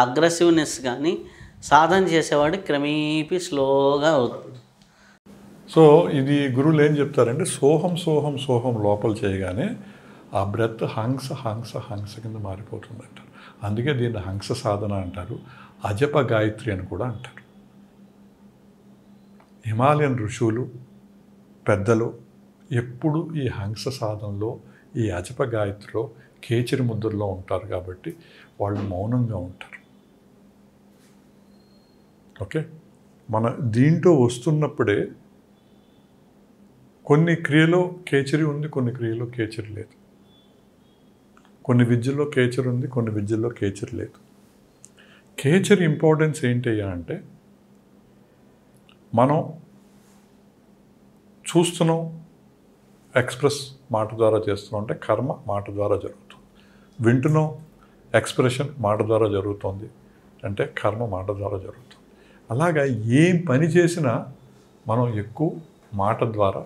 అగ్రెసివ్నెస్ కానీ సాధన చేసేవాడు క్రమేపీ స్లోగా అవుతుంది. సో ఇది గురువులు ఏం చెప్తారంటే సోహం సోహం సోహం లోపల చేయగానే ఆ బ్రెత్ హంస కింద మారిపోతుంది అంటారు. అందుకే దీన్ని హంస సాధన అంటారు, అజప గాయత్రి అని కూడా అంటారు. హిమాలయన్ ఋషులు పెద్దలు ఎప్పుడు ఈ హంస సాధనలో, ఈ అజప గాయత్రిలో, కేచరి ముద్రలో ఉంటారు కాబట్టి వాళ్ళు మౌనంగా ఉంటారు. ఓకే, మన దీంట్లో వస్తున్నప్పుడే కొన్ని క్రియలో కేచరి ఉంది, కొన్ని క్రియలో కేచరి లేదు. కొన్ని విద్యల్లో కేచరి ఉంది, కొన్ని విద్యల్లో కేచరి లేదు. కేచరి ఇంపార్టెన్స్ ఏంటయ్యా అంటే మనం చూస్తున్నాం, ఎక్స్ప్రెస్ మాట ద్వారా చేస్తున్నాం అంటే కర్మ మాట ద్వారా జరుగుతుంది. వింటున్నాం, ఎక్స్ప్రెషన్ మాట ద్వారా జరుగుతుంది అంటే కర్మ మాట ద్వారా జరుగుతుంది. అలాగా ఏం పని చేసినా మనం ఎక్కువ మాట ద్వారా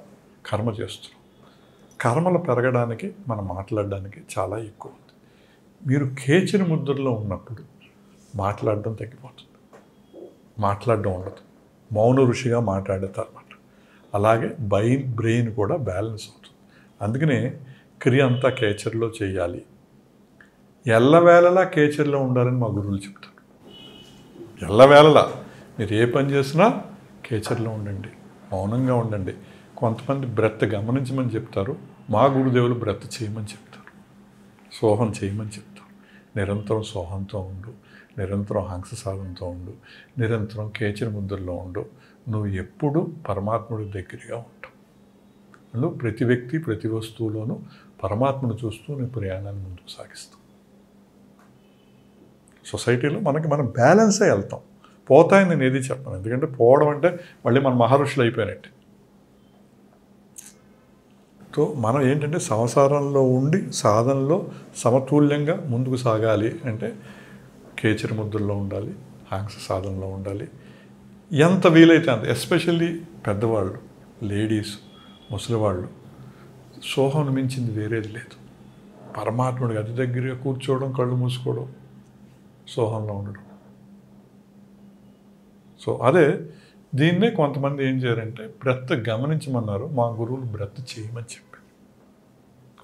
కర్మ చేస్తున్నాం. కర్మలు పెరగడానికి మనం మాట్లాడడానికి చాలా ఎక్కువ ఉంది. మీరు కేచరి ముద్రలో ఉన్నప్పుడు మాట్లాడడం తగ్గిపోతుంది, మాట్లాడడం ఉండదు, మౌన ఋషిగా మాట్లాడతారు అన్నమాట. అలాగే బ్రెయిన్ కూడా బ్యాలెన్స్ అవుతుంది. అందుకనే క్రియ అంతా కేచరిలో చేయాలి, ఎల్లవేళలా కేచరిలో ఉండాలని మా గురువులు చెప్తారు. ఎల్లవేళలా మీరు ఏ పని చేసినా కేచరిలో ఉండండి, మౌనంగా ఉండండి. కొంతమంది బ్రెత్ గమనించమని చెప్తారు, మా గురుదేవులు బ్రెత్ చేయమని చెప్తారు, సోహం చేయమని చెప్తారు. నిరంతరం సోహంతో ఉండు, నిరంతరం హంస సాధనతో ఉండు, నిరంతరం కేచరి ముద్రలో ఉండు. నువ్వు ఎప్పుడు పరమాత్ముడి దగ్గరగా ఉంటావు. నువ్వు ప్రతి వ్యక్తి ప్రతి వస్తువులోనూ పరమాత్మను చూస్తూ నీ ప్రయాణాన్ని ముందుకు సాగిస్తావు. సొసైటీలో మనం బ్యాలెన్సే వెళ్తాం. పోతాయని నేను ఏది చెప్పను, ఎందుకంటే పోవడం అంటే మళ్ళీ మన మహర్షులు అయిపోయినట్టే. సో మనం ఏంటంటే సంసారంలో ఉండి సాధనలో సమతుల్యంగా ముందుకు సాగాలి అంటే కేచరి ముద్రలో ఉండాలి, హంస సాధనలో ఉండాలి. ఎంత వీలైతే అంత, ఎస్పెషల్లీ పెద్దవాళ్ళు, లేడీస్, ముసలివాళ్ళు, సోహం మించింది వేరేది లేదు. పరమాత్ముడికి అతి దగ్గరగా కూర్చోవడం, కళ్ళు మూసుకోవడం, సోహంలో ఉండడం. సో అదే దీన్నే కొంతమంది ఏం చేయారంటే బ్రెత్ గమనించమన్నారు, మా గురువులు బ్రెత్ చేయమని చెప్పారు.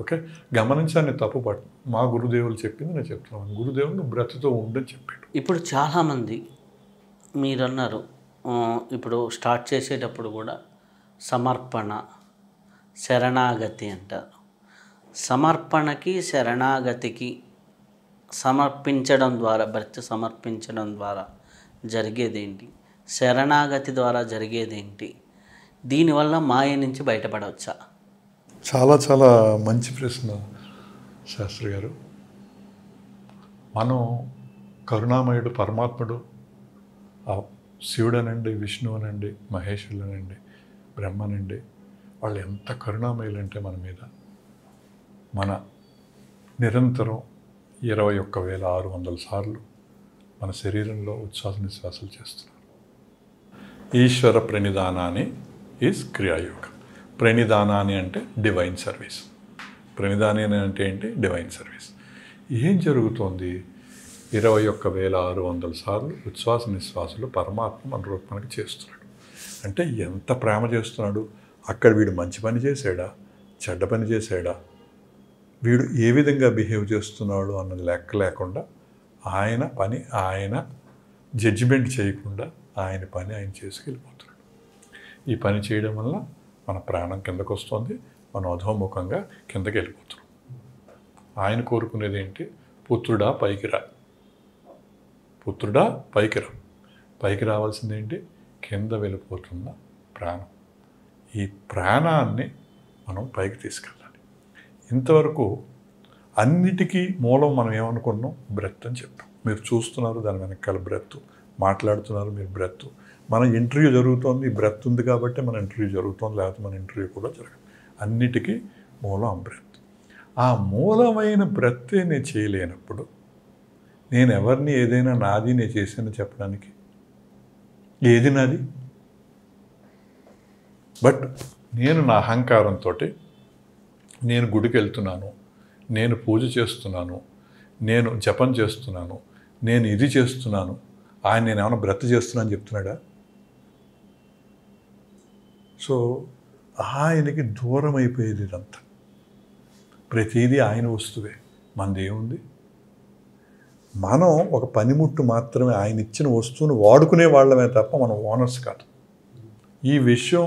ఓకే, గమనించాలని తప్పు పట్టు, మా గురుదేవులు చెప్పింది నేను చెప్తున్నాను. గురుదేవులు బ్రెత్తో ఉండని చెప్పాడు. ఇప్పుడు చాలామంది మీరన్నారు, ఇప్పుడు స్టార్ట్ చేసేటప్పుడు కూడా సమర్పణ, శరణాగతి అంటారు. సమర్పణకి శరణాగతికి సమర్పించడం ద్వారా, బ్రెత్ సమర్పించడం ద్వారా జరిగేదేంటి, శరణాగతి ద్వారా జరిగేదేంటి, దీనివల్ల మాయ నుంచి బయటపడవచ్చా? చాలా చాలా మంచి ప్రశ్న శాస్త్రి గారు. మనం కరుణామయుడు పరమాత్ముడు, ఆ శివుడనండి, విష్ణువు అనండి, మహేశ్వరులనండి, బ్రహ్మనండి, వాళ్ళు ఎంత కరుణామయులంటే మన మీద, మన నిరంతరం 21,600 సార్లు మన శరీరంలో ఉచ్ఛ్వాస నిశ్వాసాలు చేస్తున్నారు. ఈశ్వర ప్రణిధానాన్ని ఈజ్ క్రియాయోగం. ప్రణిధానాన్ని అంటే డివైన్ సర్వీస్. ప్రణిధాని అంటే ఏంటి? Divine service. ఏం జరుగుతోంది? 21,600 సార్లు ఉచ్ఛ్వాస నిశ్వాసాలు పరమాత్మ మన రూపానికి చేస్తున్నాడు. అంటే ఎంత ప్రేమ చేస్తున్నాడు. అక్కడ వీడు మంచి పని చేశాడా, చెడ్డ పని చేశాడా, వీడు ఏ విధంగా బిహేవ్ చేస్తున్నాడు అన్న లెక్క లేకుండా ఆయన పని ఆయన జడ్జిమెంట్ చేయకుండా ఆయన పని ఆయన చేసుకెళ్ళిపోతున్నాడు. ఈ పని చేయడం వల్ల మన ప్రాణం కిందకు వస్తుంది, మన అధోముఖంగా కిందకి వెళ్ళిపోతున్నాం. ఆయన కోరుకునేది ఏంటి? పుత్రుడా పైకి రా, పుత్రుడా పైకి రా. పైకి రావాల్సింది ఏంటి? కింద వెళ్ళిపోతున్న ప్రాణం. ఈ ప్రాణాన్ని మనం పైకి తీసుకెళ్ళాలి. ఇంతవరకు అన్నిటికీ మూలం మనం ఏమనుకున్నాం? బ్రెత్ అని చెప్పాం. మీరు చూస్తున్నారు, దాని వెనకాల బ్రెత్, మాట్లాడుతున్నారు మీరు బ్రెత్. మన ఇంటర్వ్యూ జరుగుతోంది, బ్రెత్ ఉంది కాబట్టి మన ఇంటర్వ్యూ జరుగుతోంది, లేకపోతే మన ఇంటర్వ్యూ కూడా జరగదు. అన్నిటికీ మూలం బ్రెత్. ఆ మూలమైన బ్రెత్తే నేను చేయలేనప్పుడు నేను ఎవరిని ఏదైనా నాది నేను చేశాను చెప్పడానికి ఏది నాది? బట్ నేను నా అహంకారంతో నేను గుడికి వెళ్తున్నాను, నేను పూజ చేస్తున్నాను, నేను జపం చేస్తున్నాను, నేను ఇది చేస్తున్నాను, ఆయన నేను ఏమైనా బ్రత్ చేస్తున్నాను చెప్తున్నాడా? సో ఆయనకి దూరం అయిపోయేది ఇదంతా. ప్రతిదీ ఆయన వస్తువే, మనదేముంది? మనం ఒక పనిముట్టు మాత్రమే, ఆయన ఇచ్చిన వస్తువును వాడుకునే వాళ్ళమే తప్ప మనం ఓనర్స్ కాదు. ఈ విషయం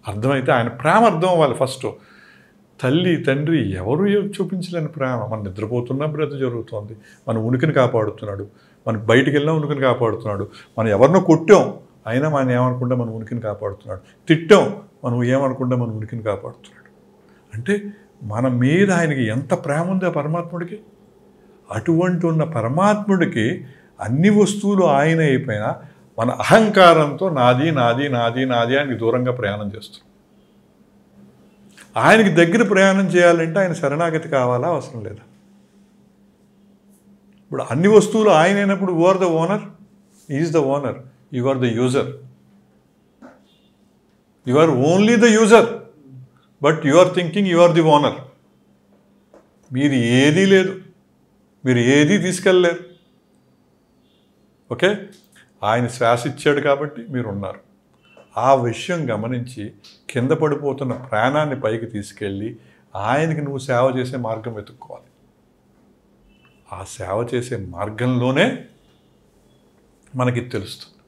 అర్థమైతే ఆయన ప్రేమ అర్థం అవ్వాలి. ఫస్ట్ తల్లి తండ్రి ఎవరు చూపించలేని ప్రేమ. మనం నిద్రపోతున్నా బ్రత జరుగుతోంది, మన ఉనికిని కాపాడుతున్నాడు, మనకు బయటికి వెళ్ళినా ఉనికిని కాపాడుతున్నాడు, మనం ఎవరినో కొట్టాం అయినా మనం ఏమనుకుంటే మన ఉనికిని కాపాడుతున్నాడు, తిట్టాం మనం ఏమనుకుంటే మన ఉనికిని కాపాడుతున్నాడు. అంటే మన మీద ఆయనకి ఎంత ప్రేమ ఉంది ఆ పరమాత్ముడికి. అటువంటి ఉన్న పరమాత్ముడికి అన్ని వస్తువులు ఆయన అయిపోయినా మన అహంకారంతో నాది నాది నాది నాది అని దూరంగా ప్రయాణం చేస్తున్నాం. ఆయనకి దగ్గర ప్రయాణం చేయాలంటే ఆయన శరణాగతి కావాలా, అవసరం లేదా? ఇప్పుడు అన్ని వస్తువులు ఆయన అయినప్పుడు you are the owner, is the owner, you are the user. You are only the user, but you are thinking you are the owner. మీరు ఏదీ లేదు, మీరు ఏదీ తీసుకెళ్ళలేరు. ఓకే, ఆయన శ్వాస ఇచ్చాడు కాబట్టి మీరు ఉన్నారు. ఆ విషయం గమనించి కింద పడిపోతున్న ప్రాణాన్ని పైకి తీసుకెళ్ళి ఆయనకి నువ్వు సేవ చేసే మార్గం వెతుక్కోవాలి. ఆ సేవ చేసే మార్గంలోనే మనకి తెలుస్తుంది.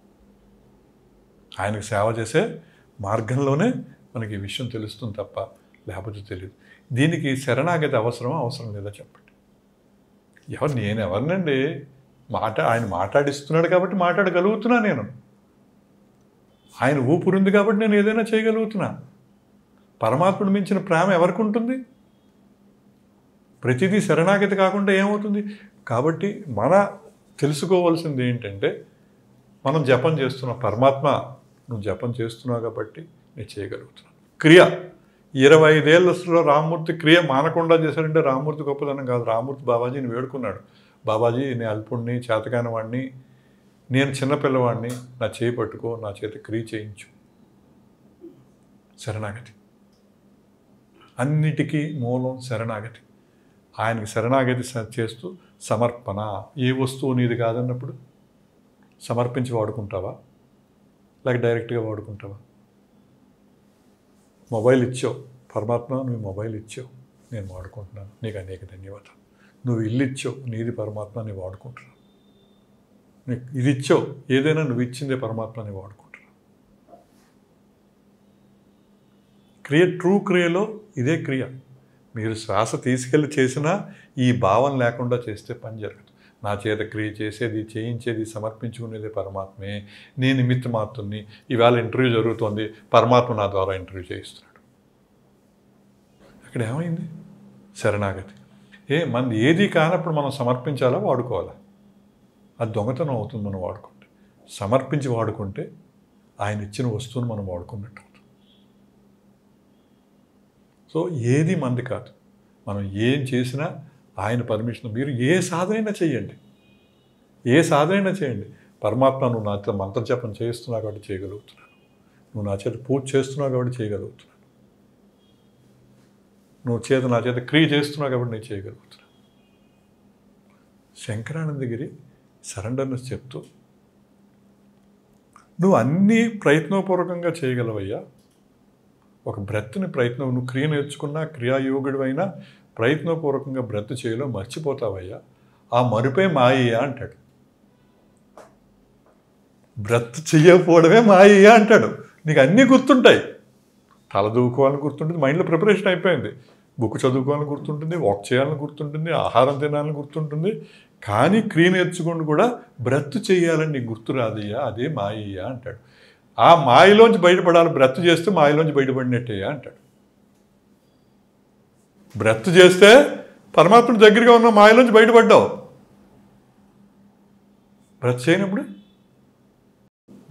ఆయనకి సేవ చేసే మార్గంలోనే మనకి ఈ విషయం తెలుస్తుంది తప్ప లేకపోతే తెలియదు. దీనికి శరణాగతి అవసరమా, అవసరం లేదా చెప్పండి. నేను ఎవరినండి? ఆయన మాట్లాడిస్తున్నాడు కాబట్టి మాట్లాడగలుగుతున్నా. నేను ఆయన ఊపిరింది కాబట్టి నేను ఏదైనా చేయగలుగుతున్నా. పరమాత్ముడు మించిన ప్రేమ ఎవరికి ఉంటుంది? ప్రతిదీ శరణాగతి కాకుండా ఏమవుతుంది? కాబట్టి మన తెలుసుకోవాల్సింది ఏంటంటే, మనం జపం చేస్తున్నాం, పరమాత్మ నువ్వు జపం చేస్తున్నావు కాబట్టి నేను చేయగలుగుతున్నాను. క్రియ 25 ఏళ్ళలో రామ్మూర్తి క్రియ మానకుండా చేశాడంటే రామ్మూర్తి గొప్పదనం కాదు. రామ్మూర్తి బాబాజీని వేడుకున్నాడు, బాబాజీ నేను అల్పుణ్ణి, చేతకాని వాడిని, నేను చిన్నపిల్లవాడిని, నా చేయి పట్టుకో, నా చేత క్రియ చేయించు. శరణాగతి, అన్నిటికీ మూలం శరణాగతి. ఆయనకి శరణాగతి చేస్తూ సమర్పణ. ఏ వస్తువు నీది కాదన్నప్పుడు సమర్పించి వాడుకుంటావా, లేక డైరెక్ట్గా వాడుకుంటావా? మొబైల్ ఇచ్చావు, పరమాత్మ నువ్వు మొబైల్ ఇచ్చావు, నేను వాడుకుంటున్నాను, నీకు అనేక ధన్యవాదాలు. నువ్వు ఇల్లు ఇచ్చావు, నీది పరమాత్మ, నేను వాడుకుంటున్నాను. నీకు ఇది ఇచ్చావు, ఏదైనా నువ్వు ఇచ్చిందే పరమాత్మ, నేను వాడుకుంటున్నాను. క్రియ, ట్రూ క్రియలో ఇదే క్రియ. మీరు శ్వాస తీసుకెళ్ళి చేసినా ఈ భావం లేకుండా చేస్తే పని జరగదు. నా చేత క్రియ చేసేది, చేయించేది, సమర్పించుకునేది పరమాత్మే. నేను నిమిత్త మాత్రుని. ఈవేళ ఇంటర్వ్యూ జరుగుతోంది, పరమాత్మ నా ద్వారా ఇంటర్వ్యూ చేయిస్తున్నాడు. అక్కడ ఏమైంది? శరణాగతి. మనది ఏది కానప్పుడు మనం సమర్పించాలా, వాడుకోవాలా? అది దొంగతనం అవుతుంది మనం వాడుకుంటే. సమర్పించి వాడుకుంటే ఆయన ఇచ్చిన వస్తువును మనం వాడుకున్నట్టు అవుతుంది. సో ఏది మంది కాదు. మనం ఏం చేసినా ఆయన పర్మిషన్. మీరు ఏ సాధనైనా చేయండి, ఏ సాధనైనా చేయండి. పరమాత్మ నువ్వు నా చేత మంత్రజపం చేస్తున్నావు కాబట్టి చేయగలుగుతున్నాను, నువ్వు నా చేత పూజ చేస్తున్నావు కాబట్టి చేయగలుగుతున్నాను, నువ్వు నా చేత క్రియ చేస్తున్నావు కాబట్టి నేను చేయగలుగుతున్నాను. శంకరానందగిరి సరెండర్నెస్ చెప్తూ, నువ్వు అన్నీ ప్రయత్నపూర్వకంగా చేయగలవయ్యా. ఒక బ్రెత్ని ప్రయత్నం, నువ్వు క్రియ నేర్చుకున్నా, క్రియాయోగుడు అయినా ప్రయత్నపూర్వకంగా బ్రెత్ చేయలో మర్చిపోతావయ్యా. ఆ మరుపే మాయయ్యా అంటాడు. బ్రెత్ చెయ్యకపోవడమే మాయయ్యా అంటాడు. నీకు అన్నీ గుర్తుంటాయి. తల దూకోవాలని గుర్తుంటుంది, మైండ్లో ప్రిపరేషన్ అయిపోయింది. బుక్ చదువుకోవాలని గుర్తుంటుంది, వాక్ చేయాలని గుర్తుంటుంది, ఆహారం తినాలని గుర్తుంటుంది. కానీ క్రియ నేర్చుకుని కూడా బ్రెత్ చేయాలని నీకు గుర్తు రాదయ్యా, అదే మాయయ్యా అంటాడు. ఆ మాయలోంచి బయటపడాలి. బ్రెత్ చేస్తే మాయలోంచి బయటపడినట్టే అంటాడు. బ్రెత్ చేస్తే పరమాత్ముడి దగ్గరగా ఉన్న మాయలోంచి బయటపడ్డావు. బ్రెత్ చేయనప్పుడు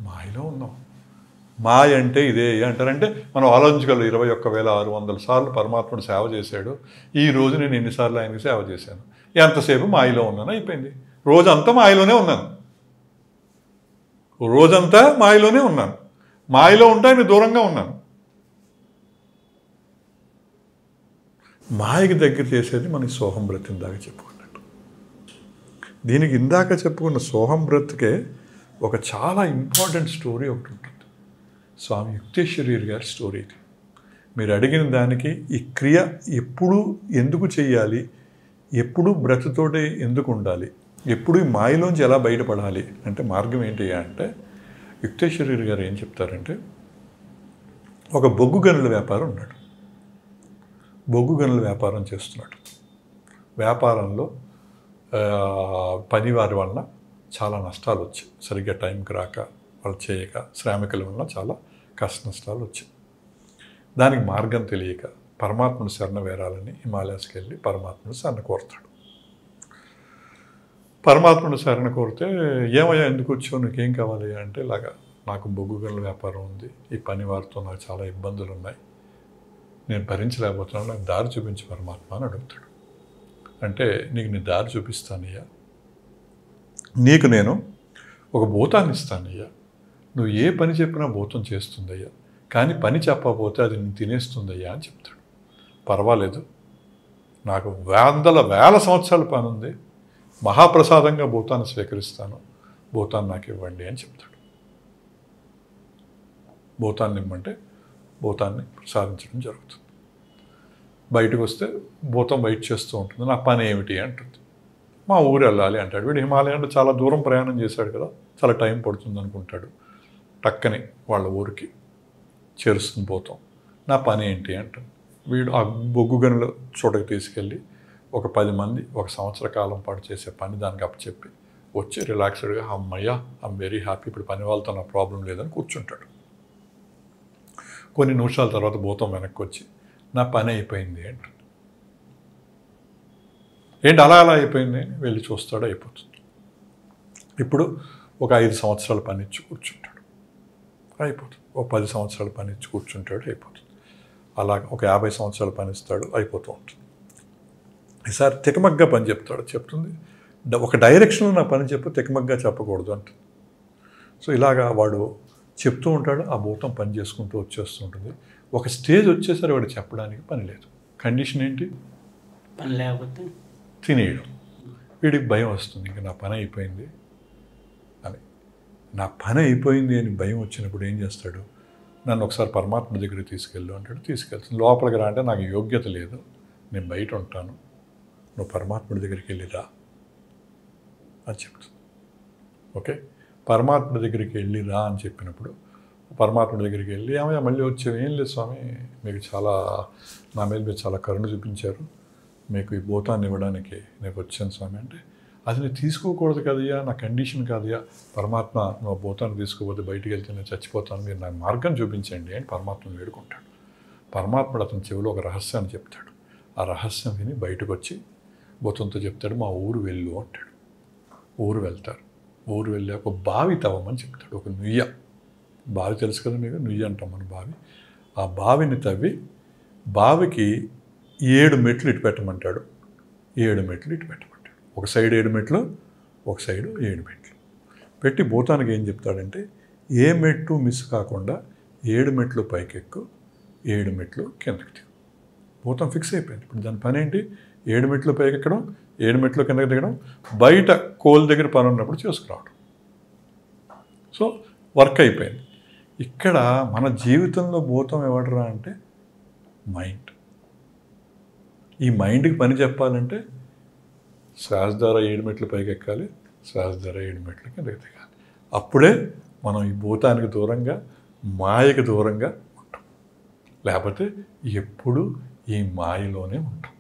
మాయలో ఉన్నాం. మాయ అంటే ఇదే అంటారంటే మనం ఆలోచించగలం. 21,600 సార్లు పరమాత్ముడు సేవ చేశాడు. ఈ రోజు నేను ఎన్నిసార్లు ఆయనకి సేవ చేశాను, ఎంతసేపు మాయలో ఉన్నాను అయిపోయింది. రోజంతా మాయలోనే ఉన్నాను. రోజంతా మాయలోనే ఉన్నాను. మాయలో ఉంటే ఆయన దూరంగా ఉన్నాను. మాయకి దగ్గర చేసేది మనకి సోహం బ్రత్ ఇందాక చెప్పుకున్నట్టు. దీనికి ఇందాక చెప్పుకున్న సోహం బ్రత్కే ఒక చాలా ఇంపార్టెంట్ స్టోరీ ఒకటి ఉంటుంది. స్వామి యుక్తేశ్వరీర్ గారి స్టోరీ ఇది. మీరు అడిగిన దానికి ఈ క్రియ ఎప్పుడు ఎందుకు చెయ్యాలి, ఎప్పుడు బ్రతుతోటే ఎందుకు ఉండాలి, ఎప్పుడు ఈ మాయలోంచి ఎలా బయటపడాలి అంటే మార్గం ఏంటి అంటే యుక్తేశ్వరీర్ గారు ఏం చెప్తారంటే, ఒక బొగ్గు గనుల వ్యాపారం ఉన్నాడు. బొగ్గు గనుల వ్యాపారం చేస్తున్నాడు. వ్యాపారంలో పనివారి వలన చాలా నష్టాలు వచ్చాయి. సరిగ్గా టైంకి రాక, వాళ్ళు చేయక, శ్రామికుల వలన చాలా కష్ట నష్టాలు వచ్చాయి. దానికి మార్గం తెలియక పరమాత్ముడు శరణ వేరాలని హిమాలయాస్కి వెళ్ళి పరమాత్ముడు శరణ కోరుతాడు. పరమాత్ముడు శరణ కోరితే, ఏమయ్యా ఎందుకు వచ్చావు, నీకేం కావాలి అంటే, ఇలాగా నాకు బొగ్గు గనుల వ్యాపారం ఉంది, ఈ పని వారితో నాకు చాలా ఇబ్బందులు ఉన్నాయి, నేను భరించలేకపోతున్నాను, నాకు దారి చూపించి పరమాత్మ అని అడుగుతాడు. అంటే నీకు నీ దారి చూపిస్తానయ్యా, నీకు నేను ఒక భూతాన్ని ఇస్తానయ్యా, నువ్వు ఏ పని చెప్పినా భూతం చేస్తుందయ్యా, కానీ పని చెప్పకపోతే అది నేను తినేస్తుందయ్యా అని చెప్తాడు. పర్వాలేదు, నాకు వేల సంవత్సరాల పని ఉంది, మహాప్రసాదంగా భూతాన్ని స్వీకరిస్తాను, భూతాన్ని నాకు ఇవ్వండి అని చెప్తాడు. భూతాన్ని ఇమ్మంటే భూతాన్ని ప్రసాదించడం జరుగుతుంది. బయటకు వస్తే భూతం వెయిట్ చేస్తూ ఉంటుంది. నా పని ఏమిటి అంటుంది. మా ఊరు వెళ్ళాలి అంటాడు. వీడు హిమాలయంలో చాలా దూరం ప్రయాణం చేశాడు కదా, చాలా టైం పడుతుంది అనుకుంటాడు. టక్కని వాళ్ళ ఊరికి చేరుస్తుంది భూతం. నా పని ఏంటి అంటుంది. వీడు ఆ బొగ్గు గనుల చోటకి తీసుకెళ్ళి ఒక 10 మంది 1 సంవత్సర కాలం పాటు చేసే పని దానికి అప్పచెప్పి వచ్చి రిలాక్స్డ్గా, అమ్మయ్యా ఐఎమ్ వెరీ హ్యాపీ, ఇప్పుడు పని వాళ్ళతో నా ప్రాబ్లం లేదని కూర్చుంటాడు. కొన్ని నిమిషాల తర్వాత భూతం వెనక్కి వచ్చి నా పని అయిపోయింది అంటుంది. ఏంటి అలా అయిపోయింది? వెళ్ళి చూస్తాడు, అయిపోతుంది. ఇప్పుడు ఒక 5 సంవత్సరాల పని ఇచ్చి కూర్చుంటాడు, అయిపోతుంది. ఒక 10 సంవత్సరాల పని ఇచ్చి కూర్చుంటాడు, అయిపోతుంది. అలా ఒక 50 సంవత్సరాల పని ఇస్తాడు, అయిపోతూ ఉంటుంది. ఈసారి తికమగ్గా పని చెప్తాడు. చెప్తుంది, ఒక డైరెక్షన్లో నా పని చెప్పు, తికమగ్గా చెప్పకూడదు అంటుంది. సో ఇలాగా వాడు చెప్తూ ఉంటాడు. ఆ భూతం పని చేసుకుంటూ వచ్చేస్తూ ఉంటుంది. ఒక స్టేజ్ వచ్చేసరి వాడు చెప్పడానికి పని లేదు. కండిషన్ ఏంటి? పని లేకపోతే తినేయడం. వీడికి భయం వస్తుంది, ఇంకా నా పని అయిపోయింది అని. నా పని అయిపోయింది అని భయం వచ్చినప్పుడు ఏం చేస్తాడు? నన్ను ఒకసారి పరమాత్మ దగ్గరికి తీసుకెళ్ళు అంటాడు. తీసుకెళ్తాను. లోపలికి రా అంటే నాకు యోగ్యత లేదు, నేను బయట ఉంటాను, నువ్వు పరమాత్ముడి దగ్గరికి వెళ్ళిరా అని చెప్తుంది. ఓకే, పరమాత్ముడి దగ్గరికి వెళ్ళిరా అని చెప్పినప్పుడు పరమాత్ముడి దగ్గరికి వెళ్ళి, ఏమయ్యా మళ్ళీ వచ్చావు? ఏం లేదు స్వామి, మీకు చాలా నా మీద మీరు చాలా కరుణ చూపించారు, మీకు ఈ భూతాన్ని ఇవ్వడానికి నేను వచ్చాను స్వామి అంటే, అది నేను తీసుకోకూడదు కదయ్యా, నా కండిషన్ కాదయ్యా, పరమాత్మ నువ్వు భూతాన్ని తీసుకోకపోతే బయటికి వెళ్తే నేను చచ్చిపోతాను, మీరు నాకు మార్గం చూపించండి అని పరమాత్మను వేడుకుంటాడు. పరమాత్ముడు అతని చెవిలో ఒక రహస్యాన్ని చెప్తాడు. ఆ రహస్యం విని బయటకు వచ్చి భూతంతో చెప్తాడు, మా ఊరు వెళ్ళు అంటాడు. ఊరు వెళ్తారు. ఊరు వెళ్ళి ఒక బావి తవ్వమని చెప్తాడు. ఒక నుయ్య, బావి తెలుసు కదా మీకు, నుయ్య అంటాం మన బావి. ఆ బావిని తవ్వి బావికి 7 మెట్లు ఇటు పెట్టమంటాడు. 7 మెట్లు ఇటు పెట్టమంటాడు. ఒక సైడ్ 7 మెట్లు, ఒక సైడ్ 7 మెట్లు పెట్టి భూతానికి ఏం చెప్తాడంటే, ఏ మెట్టు మిస్ కాకుండా 7 మెట్లు పైకెక్కు, 7 మెట్లు కిందకి దిగు. భూతం ఫిక్స్ అయిపోయింది. ఇప్పుడు దాని పని ఏంటి? 7 మెట్లు పైకెక్కడం, 7 మెట్లు కిందకి దిగడం, బయట కోల్ దగ్గర పని ఉన్నప్పుడు చేసుకురావడం. సో వర్క్ అయిపోయింది. ఇక్కడ మన జీవితంలో భూతం ఎవడరా అంటే మైండ్. ఈ మైండ్కి పని చెప్పాలంటే శ్వాస ద్వారా 7 మెట్లు పైకి ఎక్కాలి, శ్వాస ద్వారా 7 మెట్లు కిందకి దిగాలి. అప్పుడే మనం ఈ భూతానికి దూరంగా, మాయకి దూరంగా ఉంటాం. లేకపోతే ఎప్పుడు ఈ మాయలోనే ఉంటాం.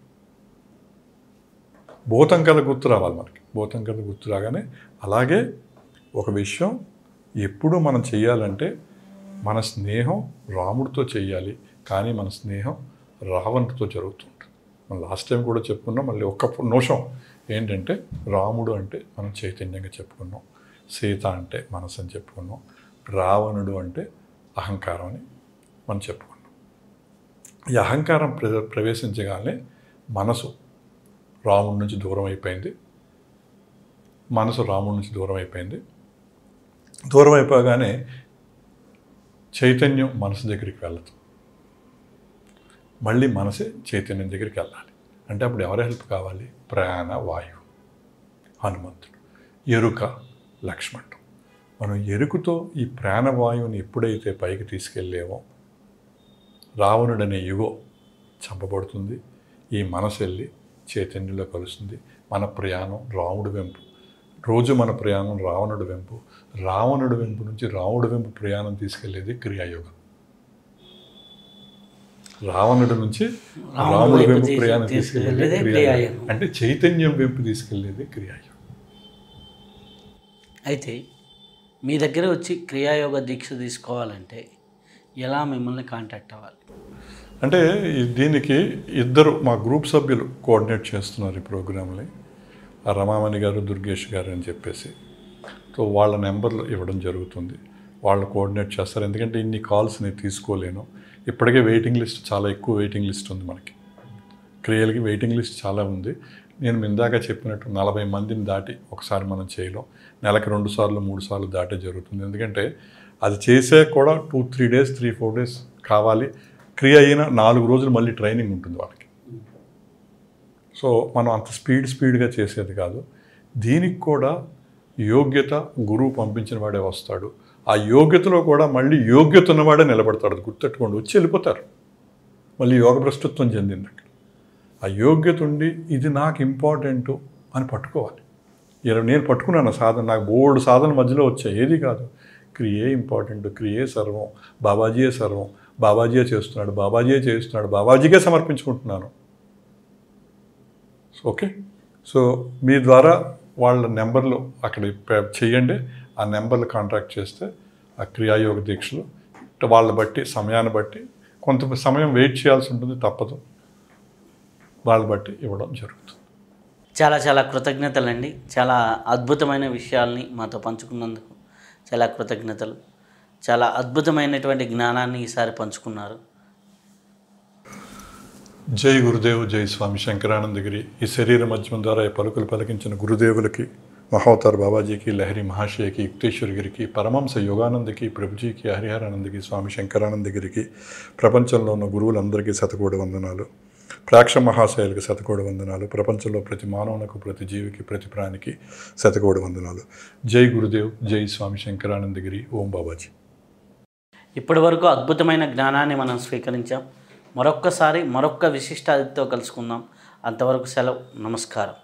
భూతం కథ గుర్తు రావాలి మనకి. భూతం కథ గుర్తు రాగానే అలాగే ఒక విషయం ఎప్పుడు మనం చేయాలంటే, మన స్నేహం రాముడితో చేయాలి, కానీ మన స్నేహం రావణుడితో జరుగుతుంటుంది. మనం లాస్ట్ టైం కూడా చెప్పుకున్నాం, మళ్ళీ ఒక్క నిమిషం ఏంటంటే రాముడు అంటే మనం చైతన్యంగా చెప్పుకున్నాం, సీత అంటే మనసు అని చెప్పుకున్నాం, రావణుడు అంటే అహంకారం అని మనం చెప్పుకున్నాం. ఈ అహంకారం ప్రవేశించగానే మనసు రాముడి నుంచి దూరం అయిపోయింది. దూరం అయిపోగానే చైతన్యం మనసు దగ్గరికి వెళ్ళదు, మళ్ళీ మనసే చైతన్యం దగ్గరికి వెళ్ళాలి. అంటే అప్పుడు ఎవరి హెల్ప్ కావాలి? ప్రాణవాయువు, హనుమంతుడు, ఎరుక, లక్ష్మణుడు. మనం ఎరుకుతో ఈ ప్రాణవాయువుని ఎప్పుడైతే పైకి తీసుకెళ్ళేమో రావణుడనే యుగో చంపబడుతుంది, ఈ మనసు వెళ్ళి చైతన్యంలో కలుస్తుంది. మన ప్రయాణం రాముడు వెంపు, రోజు మన ప్రయాణం రావణుడు వెంపు, రావణుడు వెంపు నుంచి రాముడు వెంపు ప్రయాణం తీసుకెళ్లేది క్రియాయోగం. రావణుడి నుంచి రాముడు వెంపు ప్రయాణం తీసుకెళ్లేది క్రియాయోగం. అంటే చైతన్యం వెంపు తీసుకెళ్లేది క్రియాయోగం. అయితే మీ దగ్గర వచ్చి క్రియాయోగ దీక్ష తీసుకోవాలంటే ఎలా మిమ్మల్ని కాంటాక్ట్ అవ్వాలి? అంటే దీనికి ఇద్దరు మా గ్రూప్ సభ్యులు కోఆర్డినేట్ చేస్తున్నారు ఈ ప్రోగ్రామ్ని, రమామణి గారు, దుర్గేష్ గారు అని చెప్పేసి. సో వాళ్ళ నెంబర్లు ఇవ్వడం జరుగుతుంది, వాళ్ళు కోఆర్డినేట్ చేస్తారు. ఎందుకంటే ఇన్ని కాల్స్ నేను తీసుకోలేను, ఇప్పటికే వెయిటింగ్ లిస్ట్ చాలా ఎక్కువ వెయిటింగ్ లిస్ట్ ఉంది, మనకి క్రియలకి వెయిటింగ్ లిస్ట్ చాలా ఉంది. నేను ఇందాక చెప్పినట్టు 40 మందిని దాటి ఒకసారి మనం చేయలేం, నెలకి 2 సార్లు 3 సార్లు దాటే జరుగుతుంది. ఎందుకంటే అది చేసే కూడా 2-3 డేస్ 3-4 డేస్ కావాలి. క్రియ అయిన 4 రోజులు మళ్ళీ ట్రైనింగ్ ఉంటుంది వాళ్ళకి. సో మనం అంత స్పీడ్గా చేసేది కాదు. దీనికి కూడా యోగ్యత, గురువు పంపించిన వాడే వస్తాడు. ఆ యోగ్యతలో కూడా మళ్ళీ యోగ్యత ఉన్నవాడే నిలబడతాడు. అది గుర్తెట్టుకోండి, వచ్చి వెళ్ళిపోతారు, మళ్ళీ యోగ భ్రష్టత్వం చెందింది అక్కడ. ఆ యోగ్యత ఉండి ఇది నాకు ఇంపార్టెంటు అని పట్టుకోవాలి. నేను పట్టుకున్నాను సాధన, నాకు బోల్డ్ సాధన మధ్యలో వచ్చాయి, ఏది కాదు. క్రియే ఇంపార్టెంట్, క్రియే సర్వం, బాబాజీయే సర్వం, బాబాజీయే చేస్తున్నాడు, బాబాజీకే సమర్పించుకుంటున్నాను. ఓకే, సో మీ ద్వారా వాళ్ళ నెంబర్లు అక్కడ చెయ్యండి. ఆ నెంబర్లు కాంటాక్ట్ చేస్తే ఆ క్రియాయోగ దీక్షలు వాళ్ళని బట్టి, సమయాన్ని బట్టి కొంత సమయం వెయిట్ చేయాల్సి ఉంటుంది, తప్పదు, వాళ్ళని బట్టి ఇవ్వడం జరుగుతుంది. చాలా చాలా కృతజ్ఞతలండి. చాలా అద్భుతమైన విషయాల్ని మాతో పంచుకున్నందుకు చాలా కృతజ్ఞతలు. చాలా అద్భుతమైనటువంటి జ్ఞానాన్ని ఈసారి పంచుకున్నారు. జై గురుదేవ్, జై స్వామి శంకరానందగిరి. ఈ శరీర మధ్యం ద్వారా ఈ పలుకులు పలికించిన గురుదేవులకి, మహోతార్ బాబాజీకి, లహరి మహాశయకి, యుక్తేశ్వరగిరికి, పరమహంస యోగానందకి, ప్రభుజీకి, హరిహరానందకి, స్వామి శంకరానందగిరికి, ప్రపంచంలో ఉన్న గురువులందరికీ శతకోటి వందనాలు. ప్రేక్ష మహాశయులకి శతకోటి వందనాలు. ప్రపంచంలో ప్రతి మానవునకు, ప్రతి జీవికి, ప్రతి ప్రాణికి శతకోటి వందనాలు. జై గురుదేవ్, జై స్వామి శంకరానందగిరి. ఓం బాబాజీ. ఇప్పటి వరకు అద్భుతమైన జ్ఞానాన్ని మనం స్వీకరించాం. మరొక్క విశిష్ట అతిథితో కలుసుకుందాం. అంతవరకు సెలవు. నమస్కారం.